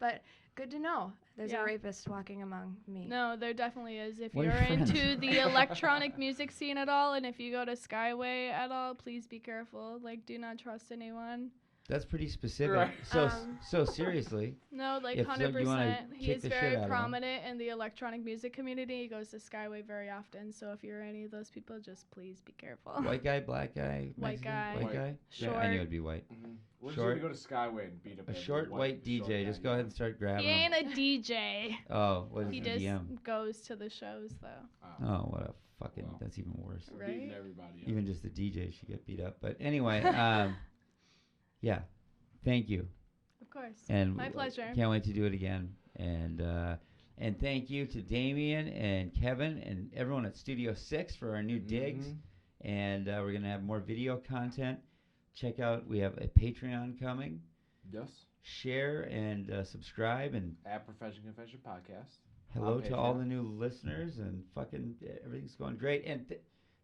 but good to know. There's Yeah. a rapist walking among me. No, there definitely is. If What are you're your friends? into the electronic music scene at all, and if you go to Skyway at all, please be careful. Like, do not trust anyone. That's pretty specific. Right. So seriously, No, like If so, you 100%. wanna He kick is the shit very out of him. prominent in the electronic music community. He goes to Skyway very often. So if you're any of those people, just please be careful. white guy, black guy, White Mexican, guy. white White. guy. Short. Yeah, I knew it'd be white. We're just Short. gonna go to Skyway and beat up A every short white DJ. short Just guy go you ahead know. and start grabbing He ain't him. a DJ. Oh, what is He the just DM? goes to the shows, though. Oh, what a fucking. Wow. That's even worse. Right? Beating everybody up. Even just the DJ should get beat up. But anyway, yeah. Thank you. Of course. And My pleasure. Can't wait to do it again. And thank you to Damien and Kevin and everyone at Studio 6 for our new digs. And we're going to have more video content. Check out, we have a Patreon coming. Yes. Share and subscribe and At Profession Confession Podcast. hello to all Patreon. the new listeners, and fucking everything's going great. And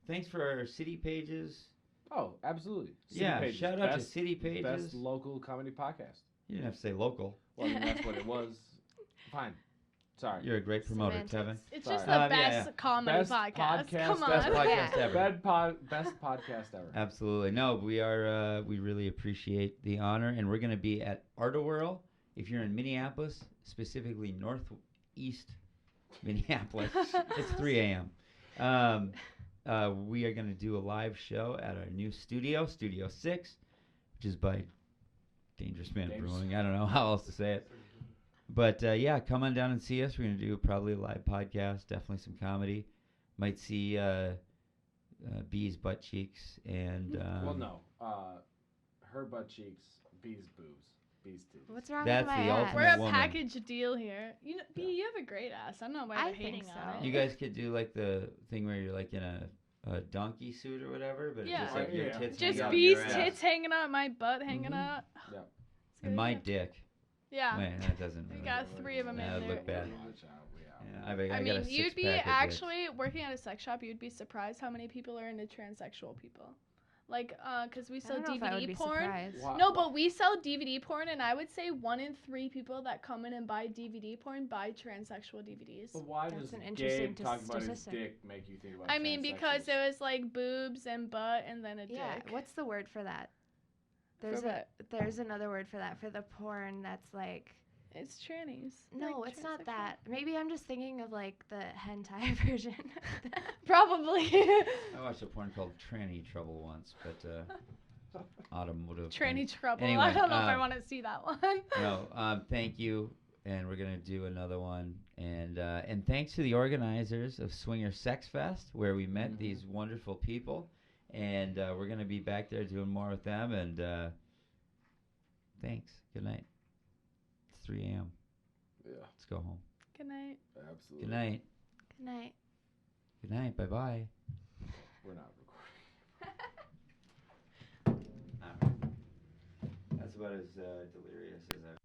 thanks for our city pages. Oh, absolutely. City Yeah, Pages, shout out to best- City Pages. Best local comedy podcast. You didn't have to say local. Well, I mean, that's what it was. Fine. Sorry. You're a great promoter, Semantics. Kevin. It's Sorry. just the Yeah, best yeah. comedy Best podcast. podcast, Come on. Best podcast ever. Best podcast ever. Absolutely. No, we are. We really appreciate the honor, and we're going to be at Artowhirl. If you're in Minneapolis, specifically northeast Minneapolis, it's 3 a.m. We are going to do a live show at our new studio, Studio 6, which is by Dangerous Man James. Brewing. I don't know how else to say it. But yeah, come on down and see us. We're going to do probably a live podcast, definitely some comedy. Might see B's butt cheeks and. Well, no. Her butt cheeks, B's boobs, B's titties. What's wrong That's with my the ass? ultimate We're a woman. package deal here. You know, B, you have a great ass. I don't know why I they're think hating on so. it. You guys could do like the thing where you're like in a donkey suit or whatever, but Yeah. it's just like your Yeah. tits Just hang out B's your ass. tits hanging out, my butt hanging Mhm. out. Yeah. It's a And good my idea. dick. Yeah. Wait, that doesn't We really got work. 3 of 'em in That'd there. look bad. Watch out. We out. Yeah, I got a mean, you'd be six-pack of dicks. actually working at a sex shop. You'd be surprised how many people are into transsexual people. Like, cause we I sell don't know if I would DVD be porn. surprised. Wha- No, but we sell DVD porn, and I would say 1 in 3 people that come in and buy DVD porn buy transsexual DVDs. But why That's does an interesting Gabe talking about his statistic. dick make you think about I mean, because transsexuals? it was like boobs and butt and then a Yeah, dick. what's the word for that? For There's what? there's another word for that, for the porn that's like It's trannies. no, Like it's not transsexual. that. Maybe I'm just thinking of like the hentai version. Probably. I watched a porn called Tranny Trouble once, but automotive. Tranny trouble. Anyway, I don't know if I want to see that one. No, thank you, and we're gonna do another one, and thanks to the organizers of Swinger Sex Fest, where we met Mhm. these wonderful people, and we're gonna be back there doing more with them, and thanks. Good night. It's 3 a.m. Yeah, Let's go home. Good night. absolutely. Good night. Good night. Good night. Bye bye. We're not recording. That's about as delirious as I've.